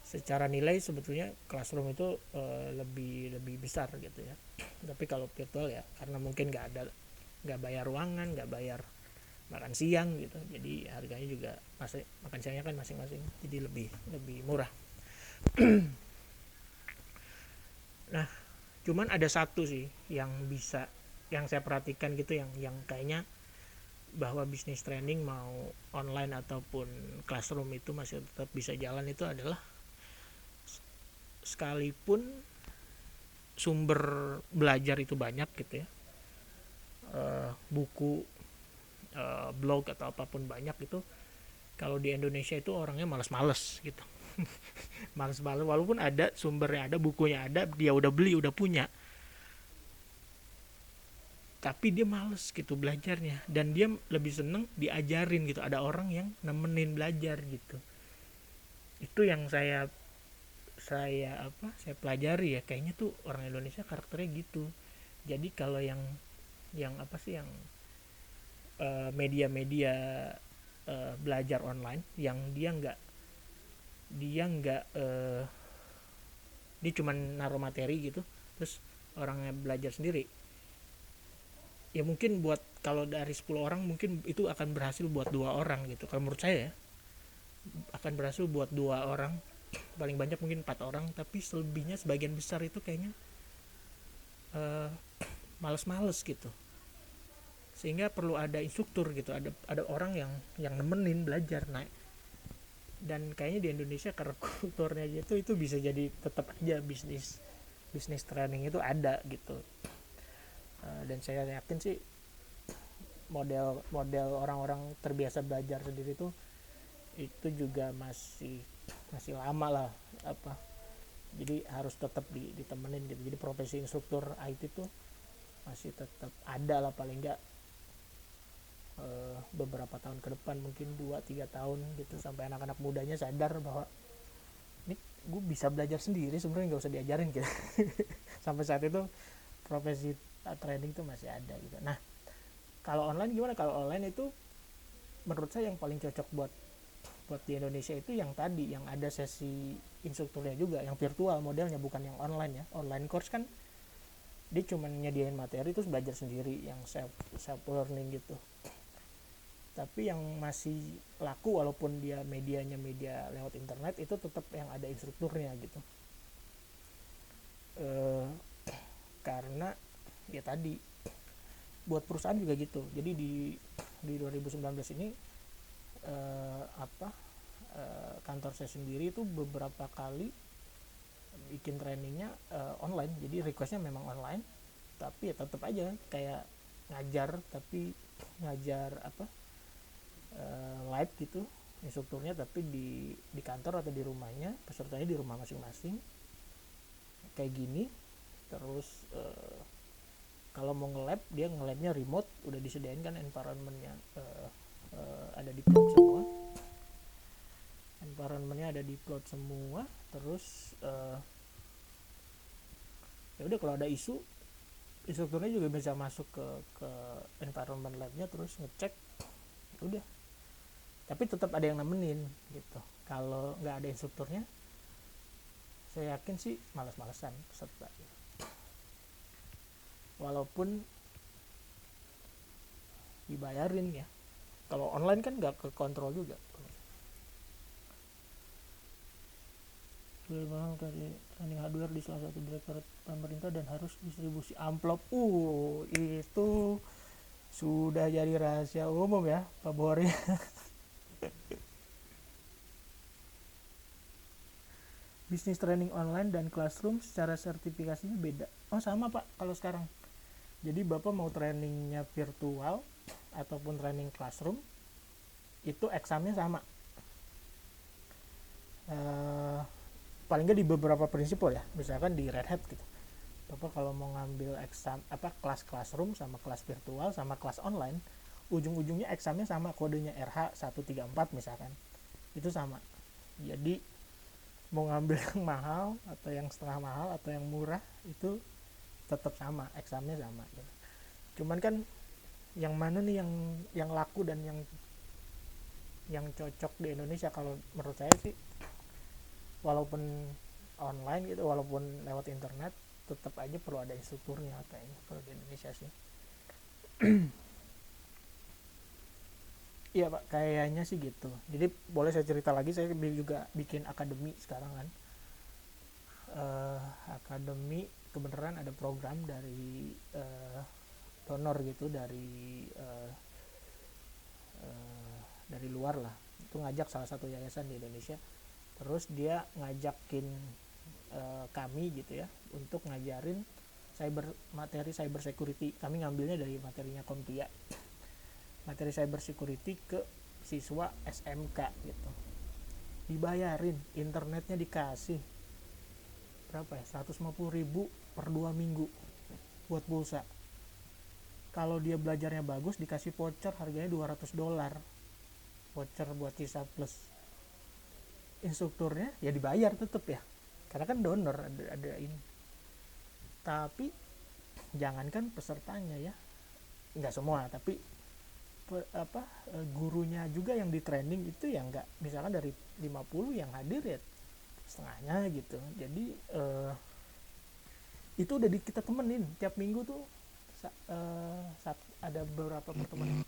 Speaker 1: Secara nilai sebetulnya classroom itu lebih besar gitu ya. Tapi kalau virtual ya, karena mungkin nggak bayar ruangan, nggak bayar makan siang gitu, jadi harganya juga masih, makan siangnya kan masing-masing, jadi lebih murah. Nah, cuman ada satu sih yang saya perhatikan gitu, yang kayaknya bahwa bisnis training mau online ataupun classroom itu masih tetap bisa jalan. Itu adalah, sekalipun sumber belajar itu banyak gitu ya, buku, blog atau apapun banyak itu, kalau di Indonesia itu orangnya malas-males gitu. Malas-males, walaupun ada sumbernya, ada bukunya, ada, dia udah beli, udah punya, tapi dia males gitu belajarnya, dan dia lebih seneng diajarin gitu, ada orang yang nemenin belajar gitu. Itu yang saya saya pelajari ya, kayaknya tuh orang Indonesia karakternya gitu. Jadi kalau yang apa sih, yang media-media belajar online yang dia nggak dia cuma naruh materi gitu, terus orangnya belajar sendiri, ya mungkin buat, kalau dari 10 orang mungkin itu akan berhasil buat 2 orang gitu. Kalau menurut saya ya, akan berhasil buat 2 orang, paling banyak mungkin 4 orang, tapi selebihnya sebagian besar itu kayaknya eh, males-males gitu. Sehingga perlu ada instruktur gitu, ada orang yang nemenin belajar. Nah, dan kayaknya di Indonesia karena kulturnya gitu, itu bisa jadi tetap aja bisnis training itu ada gitu. Dan saya yakin sih model orang-orang terbiasa belajar sendiri itu juga masih lama lah, apa, jadi harus tetap ditemenin gitu. Jadi profesi instruktur IT tuh masih tetap ada lah, paling enggak beberapa tahun ke depan, mungkin 2-3 tahun gitu, sampai anak-anak mudanya sadar bahwa ini gue bisa belajar sendiri sebenarnya, nggak usah diajarin gitu. Sampai saat itu profesi training itu masih ada gitu. Nah, kalau online gimana? Kalau online itu menurut saya yang paling cocok buat di Indonesia itu yang tadi, yang ada sesi instrukturnya juga, yang virtual modelnya, bukan yang online ya. Online course kan dia cuma nyediain materi terus belajar sendiri, yang self learning gitu. Tapi yang masih laku walaupun dia medianya media lewat internet, itu tetap yang ada instrukturnya gitu. Karena ya tadi, buat perusahaan juga gitu. Jadi di 2019 ini kantor saya sendiri itu beberapa kali bikin trainingnya online. Jadi requestnya memang online, tapi ya tetap aja kayak ngajar, tapi ngajar live gitu instrukturnya, tapi di kantor atau di rumahnya, pesertanya di rumah masing-masing kayak gini. Terus kalau mau nge-lab, dia nge-labnya remote, udah disediain kan environmentnya, ada di plot semua. Terus ya udah, kalau ada isu, instrukturnya juga bisa masuk ke environment labnya, terus ngecek, ya udah. Tapi tetap ada yang nemenin gitu. Kalau nggak ada instrukturnya, saya yakin sih malas-malasan peserta. Walaupun dibayarin ya. Kalau online kan nggak ke kontrol juga. Training hardware di salah satu direktorat pemerintah dan harus distribusi amplop. Itu sudah jadi rahasia umum ya, Pak Bori. Bisnis training online dan classroom secara sertifikasinya beda. Oh sama Pak, kalau sekarang. Jadi Bapak mau trainingnya virtual ataupun training classroom, itu examnya sama. Paling nggak di beberapa prinsipal ya, misalkan di Red Hat gitu. Bapak kalau mau ngambil exam kelas classroom sama kelas virtual sama kelas online, ujung-ujungnya examnya sama, kodenya RH134 misalkan. Itu sama. Jadi mau ngambil yang mahal atau yang setengah mahal atau yang murah, itu tetap sama, examnya sama gitu. Cuman kan yang mana nih yang laku dan yang cocok di Indonesia, kalau menurut saya sih, walaupun online gitu, walaupun lewat internet, tetap aja perlu ada instrukturnya kayaknya kalau di Indonesia sih. Iya Pak, kayaknya sih gitu. Jadi boleh saya cerita lagi, saya juga bikin akademi sekarang kan. Akademi kebenaran ada program dari donor gitu, dari luar lah. Itu ngajak salah satu yayasan di Indonesia. Terus dia ngajakin kami gitu ya, untuk ngajarin materi cyber security. Kami ngambilnya dari materinya Kompia, materi cyber security ke siswa SMK gitu. Dibayarin, internetnya dikasih berapa ya, 150.000 per 2 minggu buat pulsa. Kalau dia belajarnya bagus, dikasih voucher harganya $200, voucher buat Visa Plus. Instrukturnya ya dibayar tetep ya, karena kan donor ada ini. Tapi jangankan pesertanya ya, nggak semua, tapi gurunya juga yang di training itu ya nggak, misalkan dari 50 yang hadir ya setengahnya gitu. Jadi itu udah kita temenin tiap minggu tuh, saat ada beberapa pertemuan,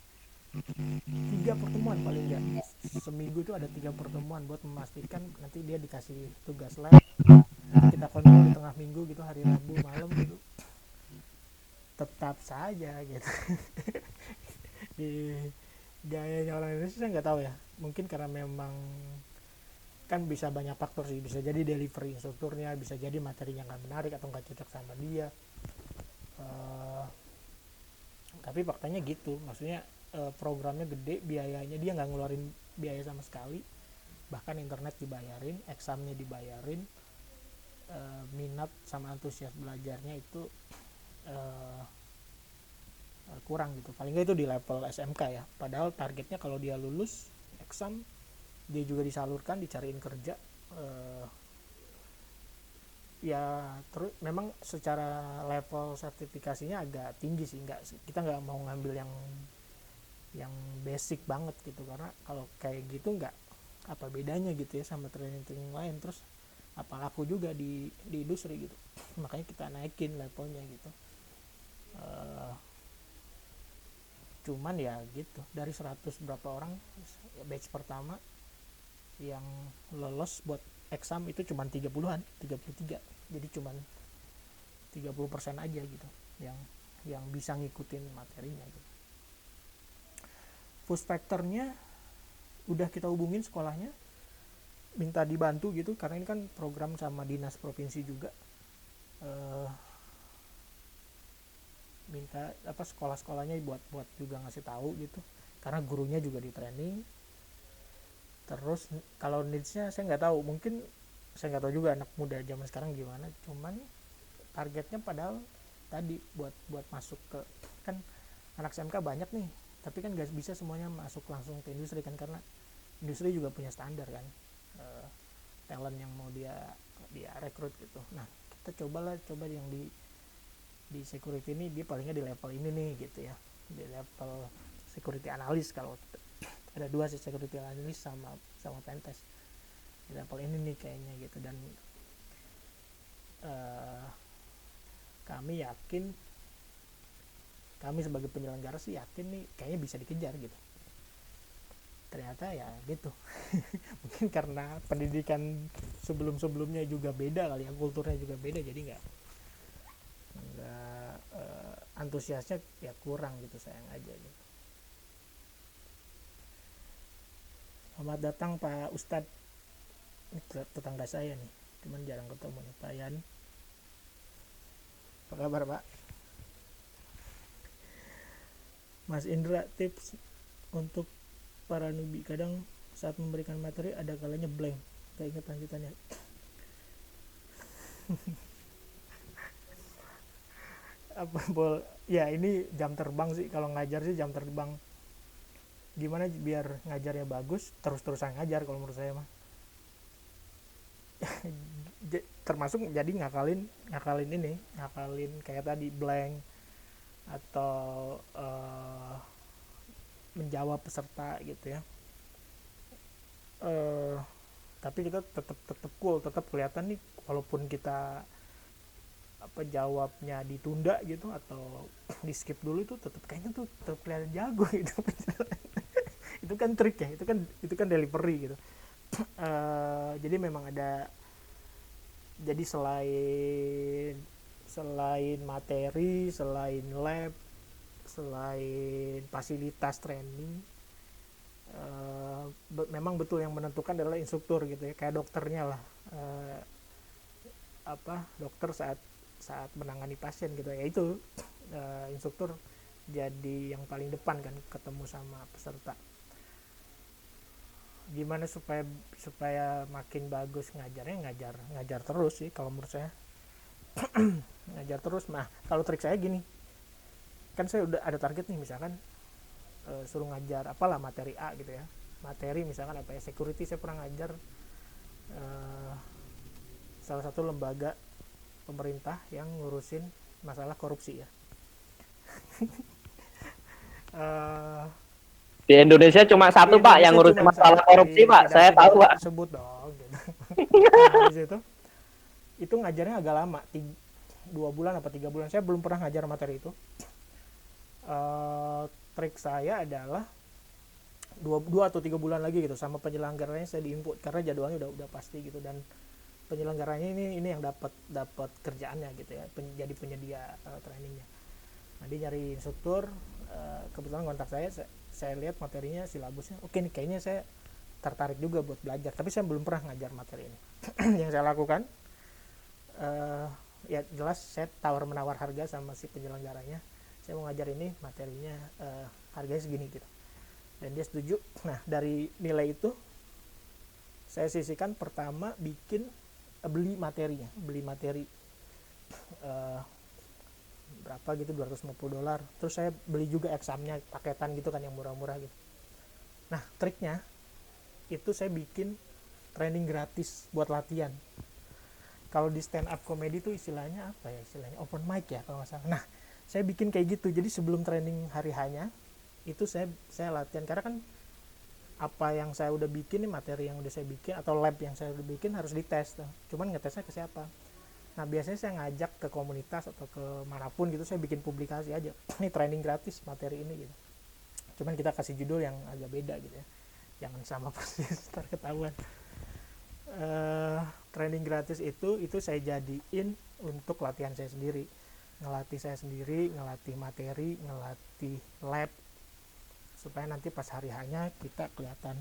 Speaker 1: 3 pertemuan paling nggak seminggu itu ada 3 pertemuan buat memastikan nanti dia dikasih tugas lab, nanti kita kontrol di tengah minggu gitu, hari Rabu malam gitu. Tetap saja gitu di gayanya orang Indonesia saya nggak tahu ya, mungkin karena memang kan bisa banyak faktor sih, bisa jadi delivery instrukturnya, bisa jadi materinya nggak menarik atau nggak cocok sama dia. Tapi faktanya gitu, maksudnya programnya gede, biayanya dia nggak ngeluarin biaya sama sekali, bahkan internet dibayarin, examnya dibayarin, minat sama antusias belajarnya itu kurang gitu. Paling nggak itu di level SMK ya, padahal targetnya kalau dia lulus exam dia juga disalurkan, dicariin kerja. Ya terus memang secara level sertifikasinya agak tinggi sih, kita nggak mau ngambil yang basic banget gitu, karena kalau kayak gitu nggak apa bedanya gitu ya sama training lain, terus apa laku juga di industri gitu. Makanya kita naikin levelnya gitu. Cuman ya gitu, dari 100 berapa orang batch pertama yang lolos buat exam itu cuman 30-an, 33. Jadi cuman 30% aja gitu yang bisa ngikutin materinya gitu. Push factornya udah kita hubungin sekolahnya, minta dibantu gitu, karena ini kan program sama dinas provinsi juga. Minta sekolah-sekolahnya buat juga ngasih tahu gitu, karena gurunya juga di training. Terus kalau needs-nya saya nggak tahu, mungkin saya nggak tahu juga anak muda zaman sekarang gimana, cuman targetnya padahal tadi buat masuk ke, kan anak SMK banyak nih, tapi kan nggak bisa semuanya masuk langsung ke industri kan, karena industri juga punya standar kan, talent yang mau dia rekrut gitu. Nah kita coba yang di security ini, dia palingnya di level ini nih gitu ya, di level security analyst. Kalau ada 2 sih, security analyst sama pentest, di level ini nih kayaknya gitu. Dan kami sebagai penyelenggara sih yakin nih kayaknya bisa dikejar gitu. Ternyata ya gitu mungkin karena pendidikan sebelumnya juga beda kali ya, kulturnya juga beda, jadi nggak antusiasnya ya kurang gitu, sayang aja gitu. Selamat datang Pak Ustadz, ini tetangga saya nih, cuman jarang ketemu nih, Pak Yan. Apa kabar Pak? Mas Indra, tips untuk para newbie, kadang saat memberikan materi ada kalanya blank, gak ingat lanjutannya. Ya ini jam terbang sih, kalau ngajar sih jam terbang. Gimana biar ngajarnya bagus, terus-terusan ngajar kalau menurut saya mah. Termasuk jadi ngakalin kayak tadi blank, atau menjawab peserta gitu ya. Tapi kita tetap cool, tetap kelihatan nih, walaupun kita jawabnya ditunda gitu atau di skip dulu, itu tetap kayaknya tuh tetap kelihatan jago gitu. Itu kan trik ya, itu kan delivery gitu. Jadi memang ada, jadi selain materi, selain lab, selain fasilitas training, memang betul yang menentukan adalah instruktur gitu ya, kayak dokternya lah. Dokter saat menangani pasien gitu ya, itu instruktur jadi yang paling depan kan, ketemu sama peserta. Gimana supaya makin bagus ngajarnya, ngajar terus sih kalau menurut saya. Ngajar terus. Nah kalau trik saya gini, kan saya udah ada target nih, misalkan suruh ngajar apalah materi A gitu ya, materi misalkan apa ya, security saya pernah ngajar salah satu lembaga pemerintah yang ngurusin masalah korupsi ya. Eh,
Speaker 4: Di Indonesia cuma
Speaker 1: di
Speaker 4: satu Pak yang
Speaker 1: Indonesia
Speaker 4: ngurusin
Speaker 1: cuma
Speaker 4: masalah korupsi Pak.
Speaker 1: tidak
Speaker 4: Saya
Speaker 1: tidak
Speaker 4: tahu
Speaker 1: usah
Speaker 4: Pak.
Speaker 1: disebut dong gitu. Nah, habis itu ngajarnya agak lama, 2 bulan apa 3 bulan. Saya belum pernah ngajar materi itu. Trik saya adalah 2 atau 3 bulan lagi gitu, sama penyelenggaranya saya diinput karena jadwalnya udah pasti gitu, dan penyelenggaranya ini yang dapat kerjaannya gitu ya, jadi penyedia trainingnya. Nah, dia nyari instruktur, kebetulan kontak saya lihat materinya, silabusnya oke nih, kayaknya saya tertarik juga buat belajar, tapi saya belum pernah ngajar materi ini. Yang saya lakukan ya jelas saya tawar menawar harga sama si penyelenggaranya, saya mau ngajar ini materinya, harganya segini gitu, dan dia setuju. Nah, dari nilai itu saya sisihkan pertama beli materi berapa gitu, $250. Terus saya beli juga examnya, paketan gitu kan yang murah-murah gitu. Nah, triknya itu saya bikin training gratis buat latihan. Kalau di stand up comedy itu istilahnya apa ya, istilahnya open mic ya kalau nggak salah. Nah, saya bikin kayak gitu, jadi sebelum training hari hanya itu saya latihan, karena kan apa yang saya udah bikin nih, materi yang udah saya bikin atau lab yang saya udah bikin harus dites tuh. Cuman ngetesnya ke siapa? Nah, biasanya saya ngajak ke komunitas atau ke manapun gitu, saya bikin publikasi aja, ini training gratis materi ini gitu. Cuman kita kasih judul yang agak beda gitu ya, jangan sama persis ntar ketahuan. Training gratis itu saya jadiin untuk latihan saya sendiri, ngelatih materi, ngelatih lab, supaya nanti pas hari hanya kita kelihatan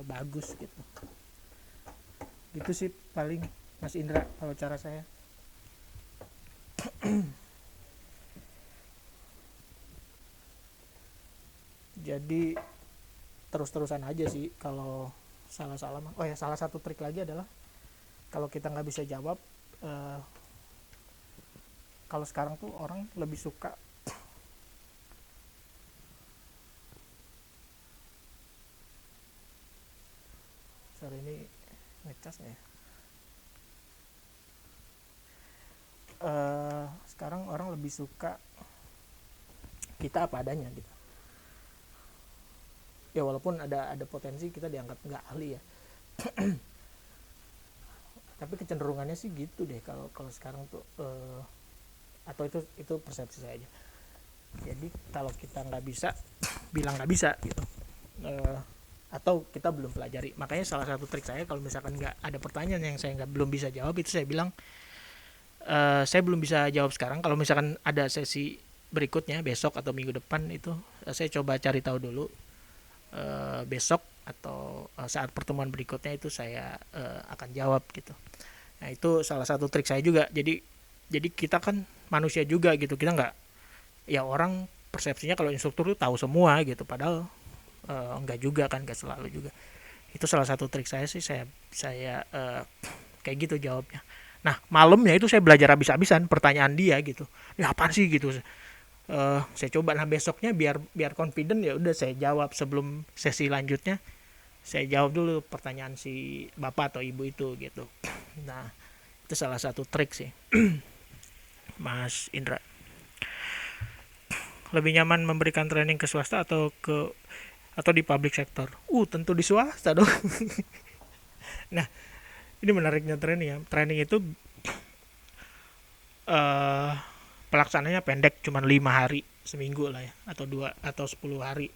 Speaker 1: bagus gitu. Gitu sih paling Mas Indra kalau cara saya. Jadi terus-terusan aja sih kalau salah-salah mah. Oh ya, salah satu trik lagi adalah kalau kita nggak bisa jawab, kalau sekarang tuh orang lebih suka ini ngecas ya. Sekarang orang lebih suka kita apa adanya gitu. Ya walaupun ada potensi kita dianggap nggak ahli ya. Tapi kecenderungannya sih gitu deh kalau sekarang tuh, atau itu persepsi saya aja. Jadi kalau kita nggak bisa bilang nggak bisa gitu, atau kita belum pelajari. Makanya salah satu trik saya kalau misalkan nggak ada pertanyaan yang saya belum bisa jawab, itu saya bilang saya belum bisa jawab sekarang. Kalau misalkan ada sesi berikutnya besok atau minggu depan, itu saya coba cari tahu dulu, besok atau saat pertemuan berikutnya itu saya akan jawab gitu. Nah, itu salah satu trik saya juga. Jadi kita kan manusia juga gitu, kita nggak, ya orang persepsinya kalau instruktur tuh tahu semua gitu, padahal enggak juga kan, enggak selalu juga. Itu salah satu trik saya sih, saya kayak gitu jawabnya. Nah, malamnya itu saya belajar habis-habisan pertanyaan dia gitu. Ya apaan sih gitu. Saya coba, nah besoknya biar confident, ya udah saya jawab sebelum sesi lanjutnya. Saya jawab dulu pertanyaan si bapak atau ibu itu gitu. Nah, itu salah satu trik sih. Mas Indra, lebih nyaman memberikan training ke swasta atau di public sector? Tentu di swasta dong. Nah, ini menariknya training ya. Training itu pelaksananya pendek, cuma 5 hari seminggu lah ya, atau 2 atau 10 hari.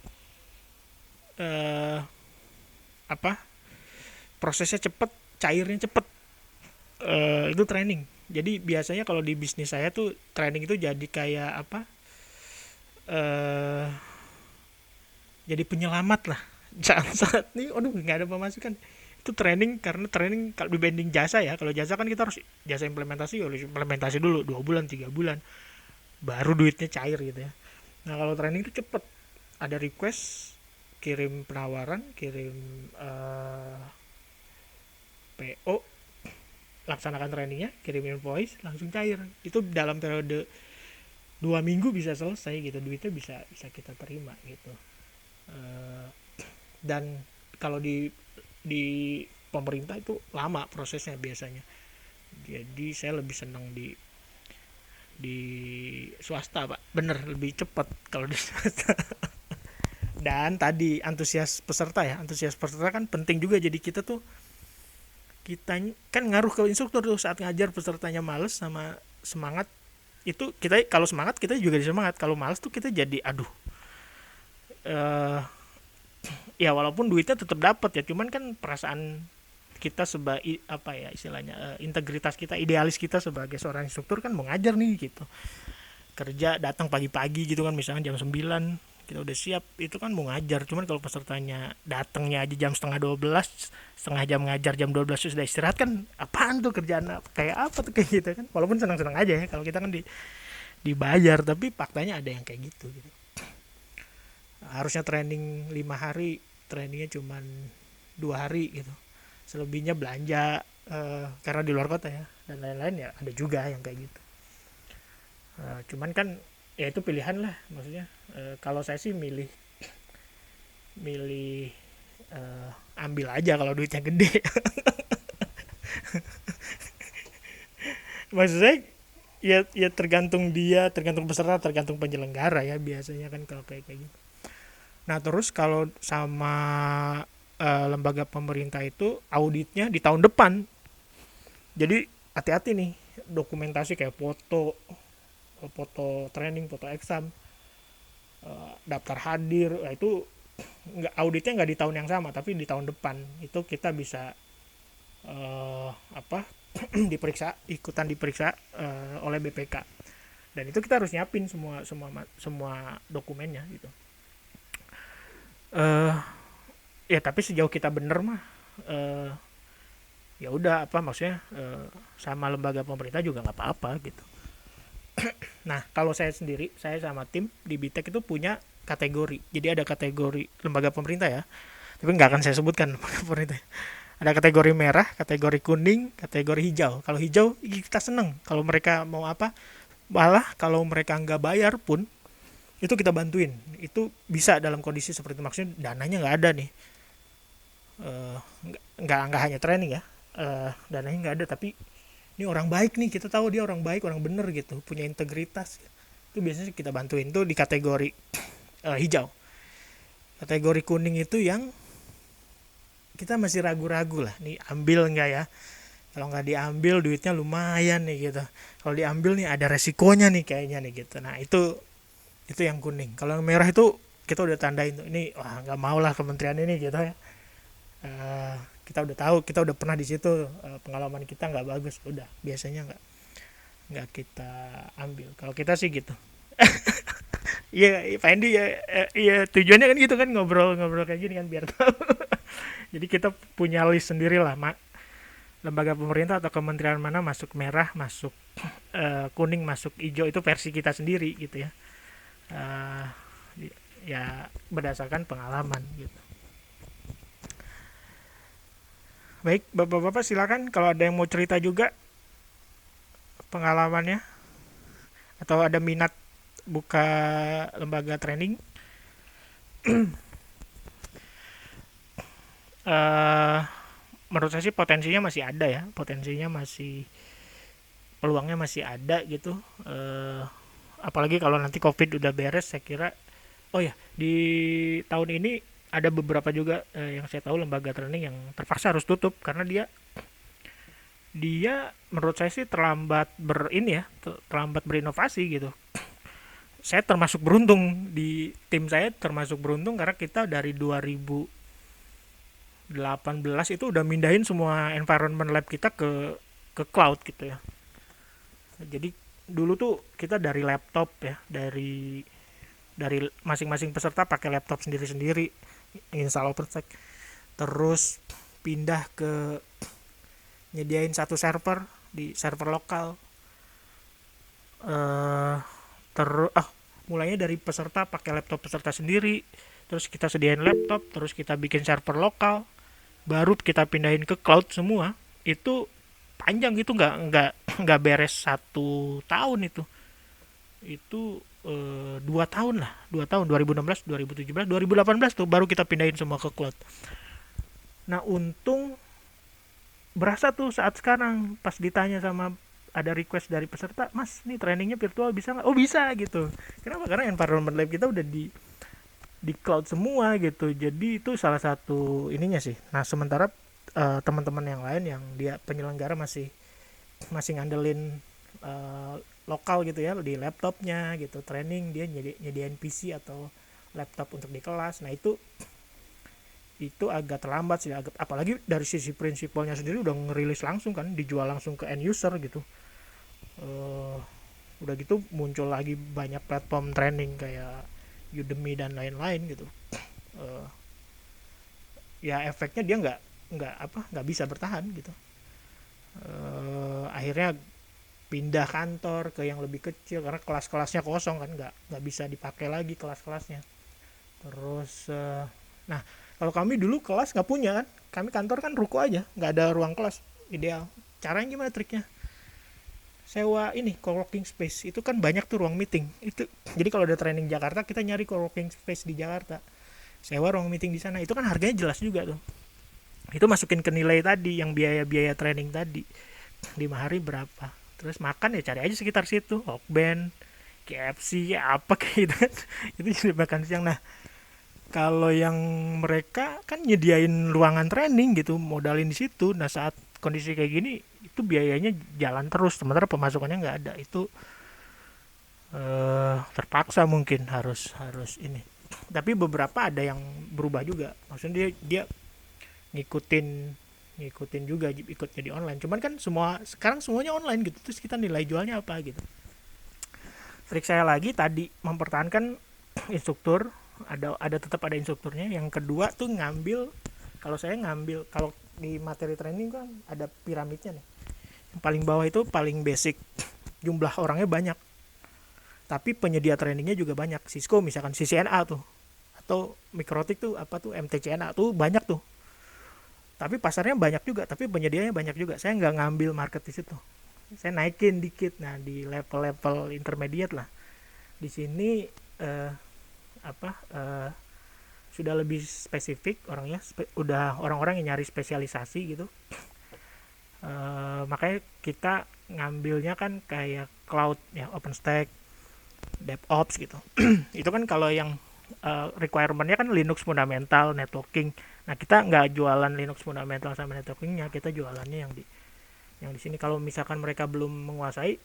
Speaker 1: Prosesnya cepet, cairnya cepet. Itu training. Jadi biasanya kalau di bisnis saya tuh training itu jadi kayak apa? Jadi penyelamat lah. Saat ini nggak ada pemasukan, itu training. Karena training kalau dibanding jasa ya, kalau jasa kan kita harus jasa implementasi dulu 2 bulan 3 bulan baru duitnya cair gitu ya. Nah, kalau training itu cepet, ada request, kirim penawaran, kirim PO, laksanakan trainingnya, kirim invoice, langsung cair. Itu dalam periode 2 minggu bisa selesai gitu, duitnya bisa kita terima gitu. Dan kalau di pemerintah itu lama prosesnya biasanya. Jadi saya lebih senang di swasta pak, bener lebih cepat kalau di swasta. Dan tadi antusias peserta kan penting juga, jadi kita tuh kita kan ngaruh ke instruktur tuh saat ngajar, pesertanya males sama semangat. Itu kita kalau semangat kita juga semangat, kalau males tuh kita jadi aduh, eh ya walaupun duitnya tetap dapat ya, cuman kan perasaan kita sebagai apa ya istilahnya, integritas kita, idealis kita sebagai seorang instruktur kan mau ngajar nih gitu, kerja datang pagi-pagi gitu kan, misalnya jam 9 kita udah siap, itu kan mau ngajar. Cuman kalau pesertanya datangnya aja jam setengah 12, setengah jam ngajar, jam 12 sudah istirahat, kan apaan tuh kerjaan kayak apa tuh kayak gitu kan. Walaupun senang-senang aja ya kalau kita kan dibayar, tapi faktanya ada yang kayak gitu. Harusnya training 5 hari, trainingnya cuman 2 hari gitu, selebihnya belanja, karena di luar kota ya, dan lain-lain ya, ada juga yang kayak gitu. Cuman kan ya itu pilihan lah, maksudnya kalau saya sih milih milih ambil aja kalau duitnya gede. Maksud saya ya tergantung dia, tergantung peserta, tergantung penyelenggara ya biasanya kan kalau kayak gitu. Nah terus kalau sama lembaga pemerintah itu auditnya di tahun depan, jadi hati-hati nih, dokumentasi kayak foto foto training, foto exam, daftar hadir, nah itu nggak, auditnya nggak di tahun yang sama tapi di tahun depan. Itu kita bisa apa ikutan diperiksa oleh BPK, dan itu kita harus nyiapin semua dokumennya gitu. eh Ya tapi sejauh kita bener mah, ya udah, apa maksudnya, sama lembaga pemerintah juga nggak apa-apa gitu. Nah kalau saya sendiri, saya sama tim di Bitek itu punya kategori. Jadi ada kategori lembaga pemerintah ya, tapi nggak akan saya sebutkan lembaga pemerintah. Ada kategori merah, kategori kuning, kategori hijau. Kalau hijau kita seneng kalau mereka mau apa, malah kalau mereka nggak bayar pun itu kita bantuin. Itu bisa dalam kondisi seperti itu, maksudnya dananya nggak ada nih, nggak hanya training ya, dananya nggak ada, tapi ini orang baik nih, kita tahu dia orang baik, orang bener gitu, punya integritas, itu biasanya kita bantuin tuh di kategori hijau. Kategori kuning itu yang kita masih ragu-ragu lah, nih ambil nggak ya, kalau nggak diambil duitnya lumayan nih gitu, kalau diambil nih ada resikonya nih kayaknya nih gitu. Nah itu yang kuning. Kalau yang merah itu kita udah tandain tuh, ini wah nggak mau lah kementerian ini gitu ya. Eh, kita udah tahu, kita udah pernah di situ, pengalaman kita nggak bagus, udah biasanya nggak kita ambil. Kalau kita sih gitu. Iya, Pak Endi ya, iya tujuannya kan gitu kan, ngobrol-ngobrol kayak gini kan biar tahu. Jadi kita punya list sendiri lah, lembaga pemerintah atau kementerian mana masuk merah, masuk kuning, masuk hijau, itu versi kita sendiri gitu ya. Eh, ya berdasarkan pengalaman gitu. Baik, bapak-bapak silakan kalau ada yang mau cerita juga pengalamannya, atau ada minat buka lembaga training. eh Menurut saya sih potensinya masih ada ya, peluangnya masih ada gitu. Apalagi kalau nanti COVID udah beres, saya kira. Oh ya, di tahun ini ada beberapa juga yang saya tahu lembaga training yang terpaksa harus tutup karena dia menurut saya sih terlambat berinovasi gitu. Saya termasuk beruntung, di tim saya termasuk beruntung karena kita dari 2018 itu udah mindahin semua environment lab kita ke cloud gitu ya. Jadi dulu tuh kita dari laptop ya, dari masing-masing peserta pakai laptop sendiri-sendiri, install OpenStack, terus pindah ke nyediain satu server di server lokal. Terus mulainya dari peserta pakai laptop peserta sendiri, terus kita sediain laptop, terus kita bikin server lokal, baru kita pindahin ke cloud semua. Itu panjang, itu nggak beres 1 tahun, itu 2 tahun lah, 2 tahun, 2016, 2017, 2018 tuh baru kita pindahin semua ke cloud. Nah untung berasa tuh saat sekarang pas ditanya sama ada request dari peserta, mas nih trainingnya virtual bisa nggak? Oh bisa gitu. Kenapa? Karena environment lab kita udah di cloud semua gitu. Jadi itu salah satu ininya sih. Nah sementara teman-teman yang lain yang dia penyelenggara masih masih ngandelin eh, lokal gitu ya di laptopnya gitu, training dia nyediain PC atau laptop untuk di kelas. Nah itu agak terlambat sih, apalagi dari sisi prinsipalnya sendiri udah ngerilis langsung kan, dijual langsung ke end user gitu. uh, Udah gitu muncul lagi banyak platform training kayak Udemy dan lain-lain gitu. uh, Ya efeknya dia nggak bisa bertahan gitu. Akhirnya pindah kantor ke yang lebih kecil karena kelas-kelasnya kosong kan, nggak bisa dipakai lagi kelas-kelasnya. Terus nah kalau kami dulu kelas nggak punya kan, kami kantor kan ruko aja, nggak ada ruang kelas ideal. Caranya gimana triknya? Sewa ini coworking space, itu kan banyak tuh ruang meeting itu. Jadi kalau ada training Jakarta kita nyari coworking space di Jakarta, sewa ruang meeting di sana. Itu kan harganya jelas juga tuh, itu masukin ke nilai tadi yang biaya-biaya training tadi 5 hari berapa. Terus makan ya cari aja sekitar situ, Hokben, KFC apa kayak gitu kan. Itu jadi makan siang. Nah kalau yang mereka kan nyediain ruangan training gitu, modalin di situ. Nah saat kondisi kayak gini itu biayanya jalan terus, sementara pemasukannya nggak ada. Itu terpaksa mungkin harus harus ini. Tapi beberapa ada yang berubah juga, maksudnya dia ngikutin ngikutin juga, ikut jadi online. Cuman kan semua sekarang semuanya online gitu, terus kita nilai jualnya apa gitu. Trik saya lagi tadi mempertahankan instruktur, ada tetap ada instrukturnya. Yang kedua tuh ngambil, kalau saya ngambil, kalau di materi training kan ada piramidnya nih. Yang paling bawah itu paling basic, jumlah orangnya banyak tapi penyedia trainingnya juga banyak. Cisco misalkan CCNA tuh, atau Mikrotik tuh apa tuh MTCNA tuh banyak tuh, tapi pasarnya banyak juga tapi penyedianya banyak juga. Saya nggak ngambil market di situ, saya naikin dikit. Nah di level-level intermediate lah, di sini eh, apa sudah lebih spesifik orangnya, udah orang-orang yang nyari spesialisasi gitu. Makanya kita ngambilnya kan kayak cloud ya, OpenStack, DevOps gitu. Itu kan kalau yang requirementnya kan Linux fundamental, networking. Nah kita nggak jualan Linux fundamental sama networkingnya, kita jualannya yang di sini. Kalau misalkan mereka belum menguasai,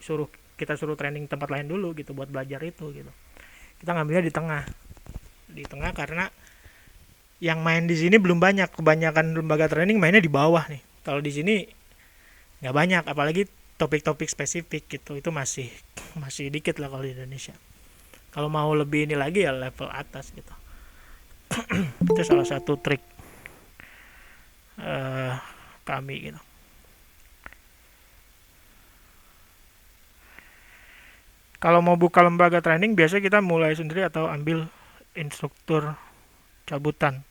Speaker 1: kita suruh training tempat lain dulu gitu buat belajar itu gitu. Kita ngambilnya di tengah karena yang main di sini belum banyak. Kebanyakan lembaga training mainnya di bawah nih. Kalau di sini nggak banyak, apalagi topik-topik spesifik gitu. Itu masih masih dikit lah kalau di Indonesia. Kalau mau lebih ini lagi ya level atas gitu. Itu salah satu trik kami gitu. Kalau mau buka lembaga training biasanya kita mulai sendiri atau ambil instruktur cabutan.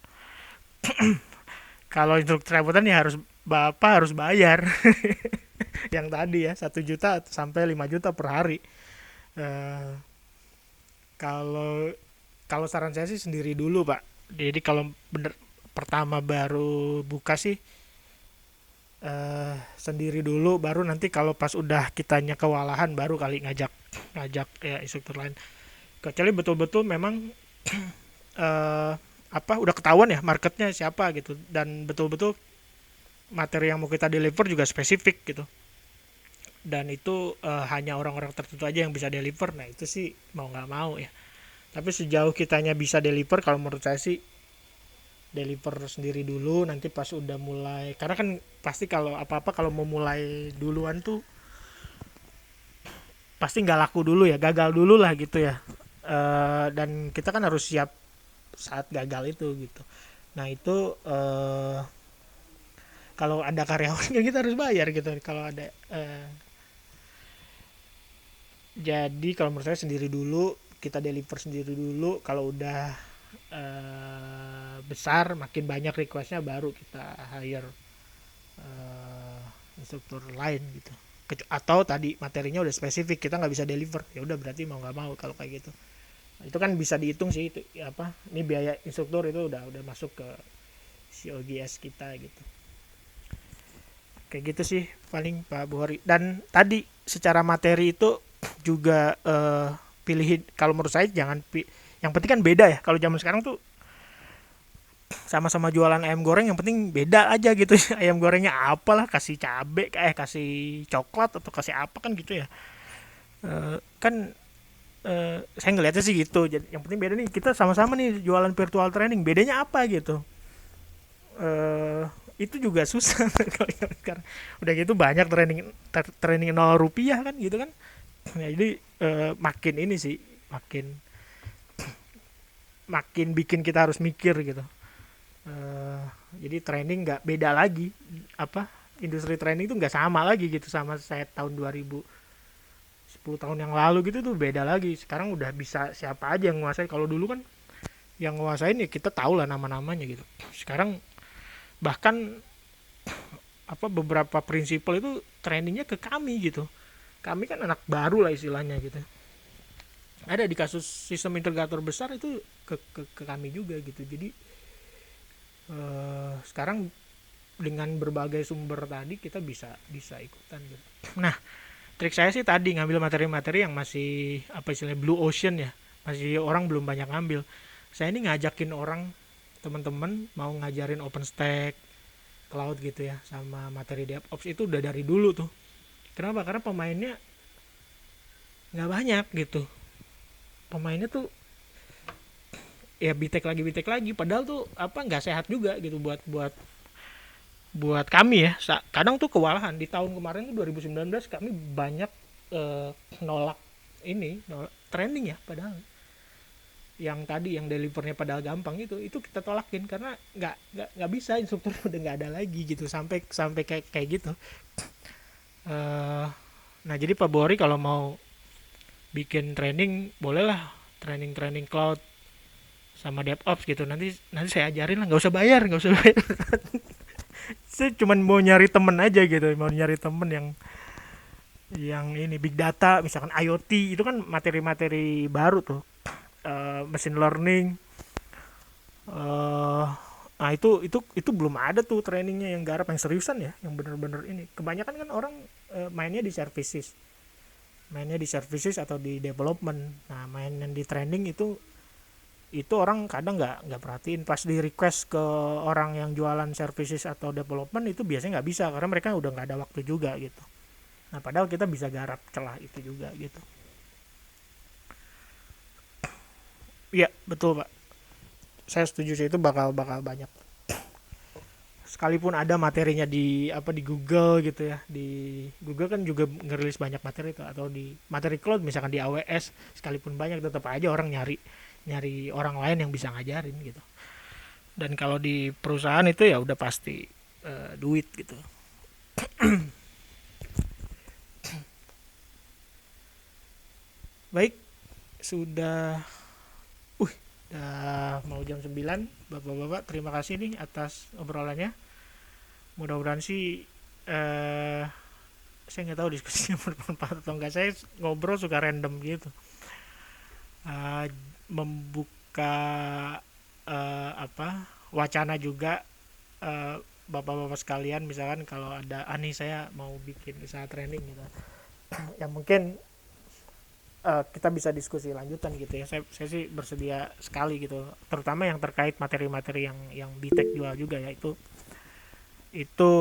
Speaker 1: Kalau instruktur cabutan ya harus bapak harus bayar. Yang tadi ya 1 juta sampai 5 juta per hari. Eh, kalau kalau saran saya sih sendiri dulu pak. Jadi kalau bener pertama baru buka sih sendiri dulu, baru nanti kalau pas udah kitanya kewalahan baru kali ngajak ngajak ya instruktur lain. Kecuali betul-betul memang eh, apa udah ketahuan ya marketnya siapa gitu, dan betul-betul materi yang mau kita deliver juga spesifik gitu, dan itu hanya orang-orang tertentu aja yang bisa deliver. Nah itu sih mau nggak mau ya. Tapi sejauh kitanya bisa deliver, kalau menurut saya sih deliver sendiri dulu. Nanti pas udah mulai, karena kan pasti kalau apa-apa kalau mau mulai duluan tuh pasti nggak laku dulu ya, gagal dulu lah gitu ya. Dan kita kan harus siap saat gagal itu gitu. Nah itu kalau ada karyawan kita harus bayar gitu kalau ada. Jadi kalau menurut saya sendiri dulu, kita deliver sendiri dulu. Kalau udah besar, makin banyak requestnya, baru kita hire instruktur lain gitu. Atau tadi materinya udah spesifik, kita nggak bisa deliver, ya udah berarti mau nggak mau kalau kayak gitu. Nah, itu kan bisa dihitung sih itu ya, apa ini biaya instruktur itu udah masuk ke COGS kita gitu. Kayak gitu sih paling Pak Buhori. Dan tadi secara materi itu juga pilihin, kalau menurut saya jangan yang penting kan beda ya. Kalau zaman sekarang tuh sama-sama jualan ayam goreng, yang penting beda aja gitu. Ayam gorengnya apalah, kasih cabe kasih coklat atau kasih apa kan gitu ya. Kan saya ngeliatnya sih gitu. Jadi yang penting beda nih, kita sama-sama nih jualan virtual training, bedanya apa gitu. eh itu juga susah. Kalau yang sekarang udah gitu banyak training 0 rupiah kan gitu kan ya. Jadi makin ini sih, makin makin bikin kita harus mikir gitu. Eh, jadi training nggak beda lagi, apa, industri training itu nggak sama lagi gitu sama saya tahun 2010 tahun yang lalu gitu, tuh beda lagi. Sekarang udah bisa siapa aja yang nguasain. Kalau dulu kan yang nguasain ya kita tahu lah nama-namanya gitu. Sekarang bahkan apa, beberapa prinsipal itu trainingnya ke kami gitu. Kami kan anak baru lah istilahnya gitu. Ada di kasus sistem integrator besar itu ke kami juga gitu. Jadi sekarang dengan berbagai sumber tadi kita bisa ikutan gitu. Nah, trik saya sih tadi ngambil materi-materi yang masih apa istilahnya blue ocean ya, masih orang belum banyak ngambil. Saya ini ngajakin orang, teman-teman mau ngajarin OpenStack, cloud gitu ya, sama materi DevOps itu udah dari dulu tuh. Kenapa? Karena pemainnya nggak banyak gitu. Pemainnya tuh ya bitek lagi, padahal tuh apa, nggak sehat juga gitu buat buat buat kami ya. Kadang tuh kewalahan. Di tahun kemarin tuh 2019 kami banyak nolak nolak training ya, padahal yang tadi yang delivernya padahal gampang itu kita tolakin karena nggak bisa, instruktur udah nggak ada lagi gitu, sampai sampai kayak gitu. Nah jadi Pak Bori kalau mau bikin training bolehlah, training cloud sama DevOps gitu, nanti saya ajarin lah, nggak usah bayar. Saya cuman mau nyari temen aja gitu, mau nyari temen yang ini big data, misalkan IoT itu kan materi-materi baru tuh. Machine learning, nah itu belum ada tuh trainingnya yang garap, yang seriusan ya, yang bener-bener ini. Kebanyakan kan orang mainnya di services atau di development. Nah mainan di training itu orang kadang nggak perhatiin. Pas di request ke orang yang jualan services atau development itu biasanya nggak bisa karena mereka udah nggak ada waktu juga gitu. Nah padahal kita bisa garap celah itu juga gitu. Iya betul Pak, saya setuju sih, itu bakal banyak. Sekalipun ada materinya di apa, di Google gitu ya, di Google kan juga ngerilis banyak materi itu, atau di materi cloud misalkan di AWS, sekalipun banyak tetap aja orang nyari orang lain yang bisa ngajarin gitu. Dan kalau di perusahaan itu ya udah pasti duit gitu. Baik, sudah mau jam 9. Bapak-bapak terima kasih nih atas obrolannya. Mudah-mudahan sih saya nggak tahu diskusinya bermanfaat atau enggak. Saya ngobrol suka random gitu. Membuka apa, wacana juga, bapak-bapak sekalian, misalkan kalau ada saya mau bikin usaha training gitu. Yang mungkin kita bisa diskusi lanjutan gitu ya. Saya sih bersedia sekali gitu, terutama yang terkait materi-materi yang Bitek jual juga ya. Itu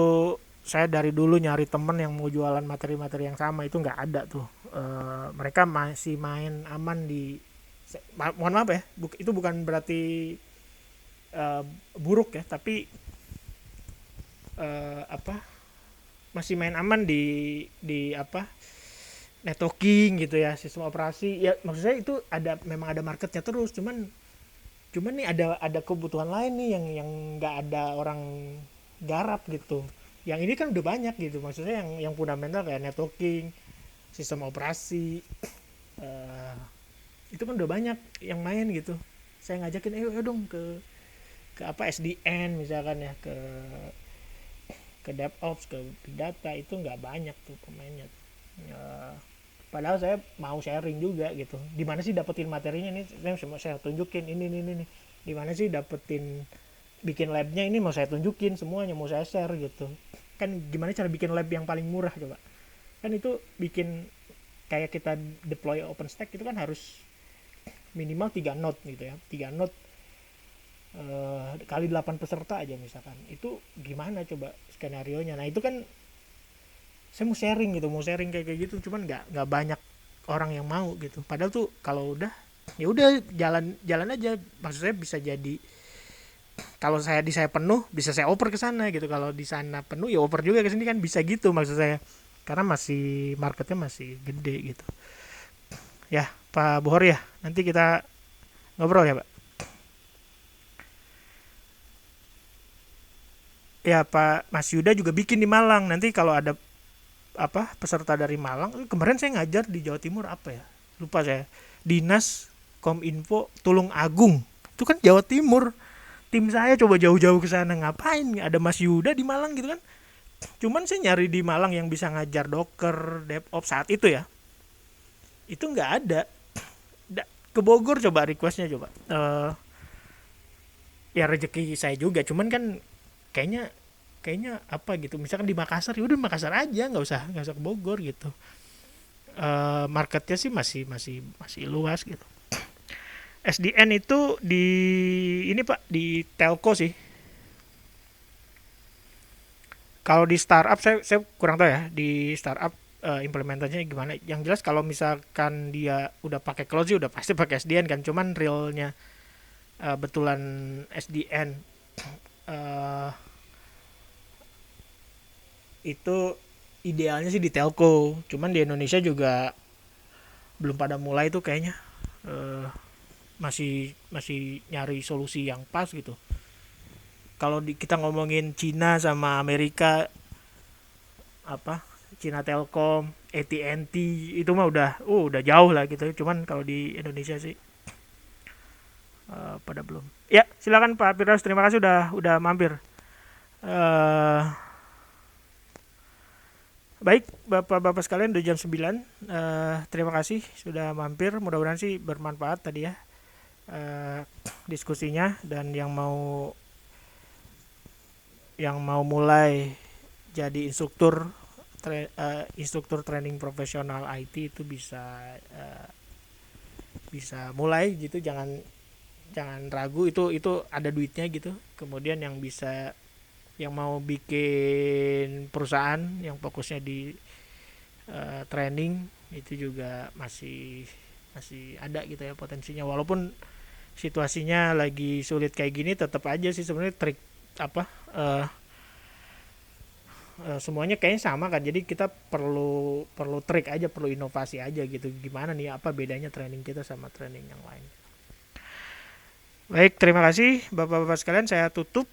Speaker 1: saya dari dulu nyari temen yang mau jualan materi-materi yang sama itu nggak ada tuh. Mereka masih main aman di, mohon maaf ya, itu bukan berarti buruk ya, tapi apa, masih main aman di apa, networking gitu ya, sistem operasi ya. Maksud saya itu memang ada marketnya terus, cuman nih ada kebutuhan lain nih yang nggak ada orang garap gitu. Yang ini kan udah banyak gitu, maksudnya yang fundamental kayak networking, sistem operasi, itu kan udah banyak yang main gitu. Saya ngajakin ayo dong ke apa, SDN misalkan ya, ke DevOps, ke Big Data, itu nggak banyak tuh pemainnya tuh. Padahal saya mau sharing juga gitu. Di mana sih dapetin materinya nih? Saya tunjukin ini nih. Di mana sih dapetin bikin labnya ini, mau saya tunjukin semuanya, mau saya share gitu. kan gimana cara bikin lab yang paling murah coba. Kan itu bikin kayak kita deploy OpenStack itu kan harus minimal 3 node gitu ya. 3 node kali 8 peserta aja misalkan. Itu gimana coba skenario-nya. Nah, itu kan saya mau sharing gitu, mau sharing kayak gitu, cuman nggak banyak orang yang mau gitu. Padahal tuh kalau udah ya udah jalan aja. Maksud saya bisa jadi kalau saya penuh bisa saya oper ke sana gitu. Kalau di sana penuh ya oper juga ke sini kan bisa gitu maksud saya. Karena masih marketnya masih gede gitu. Ya, Pak Bohor ya. Nanti kita ngobrol ya, Pak. Ya, Pak Mas Yuda juga bikin di Malang. Nanti kalau ada peserta dari Malang, kemarin saya ngajar di Jawa Timur apa ya? Lupa saya. Dinas Kominfo Tulung Agung. Itu kan Jawa Timur. Tim saya coba jauh-jauh ke sana ngapain? Ada Mas Yuda di Malang gitu kan. Cuman saya nyari di Malang yang bisa ngajar Docker, DevOps saat itu ya. Itu nggak ada. Ke Bogor coba requestnya coba. Ya rezeki saya juga. Cuman kan kayaknya apa gitu. Misalkan di Makassar, ya udah Makassar aja, nggak usah ke Bogor gitu. Marketnya sih masih luas gitu. SDN itu di ini Pak di telco sih. Kalau di startup saya kurang tahu ya di startup implementasinya gimana. Yang jelas kalau misalkan dia udah pakai cloud sih udah pasti pakai SDN kan. Cuman realnya betulan SDN itu idealnya sih di telco. Cuman di Indonesia juga belum pada mulai tuh kayaknya. Masih nyari solusi yang pas gitu. Kalau kita ngomongin Cina sama Amerika Cina Telkom, AT&T itu mah udah jauh lah gitu. Cuman kalau di Indonesia sih pada belum. Ya, silakan Pak Firdaus, terima kasih udah mampir. Baik, Bapak-bapak sekalian udah jam 9. Terima kasih sudah mampir. Mudah-mudahan sih bermanfaat tadi ya. Diskusinya dan yang mau mulai jadi instruktur training profesional IT itu bisa mulai gitu, jangan ragu, itu ada duitnya gitu. Kemudian yang mau bikin perusahaan yang fokusnya di training itu juga masih ada gitu ya potensinya, walaupun situasinya lagi sulit kayak gini. Tetap aja sih sebenarnya trik semuanya kayaknya sama kan. Jadi kita perlu trik aja, perlu inovasi aja gitu. Gimana nih apa bedanya training kita sama training yang lain. Baik, terima kasih Bapak-bapak sekalian, saya tutup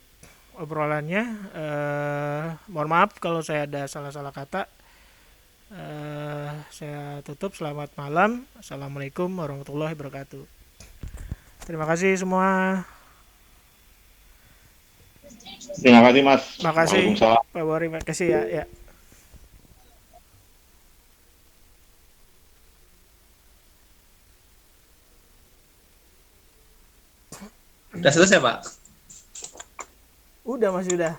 Speaker 1: obrolannya. Mohon maaf kalau saya ada salah-salah kata. Saya tutup. Selamat malam. Assalamualaikum warahmatullahi wabarakatuh. Terima kasih semua.
Speaker 3: Terima kasih Mas.
Speaker 1: Makasih
Speaker 3: Waalaikumsalam.
Speaker 1: Pak Bori, makasih ya.
Speaker 5: Udah selesai, Pak?
Speaker 1: Udah Mas, udah.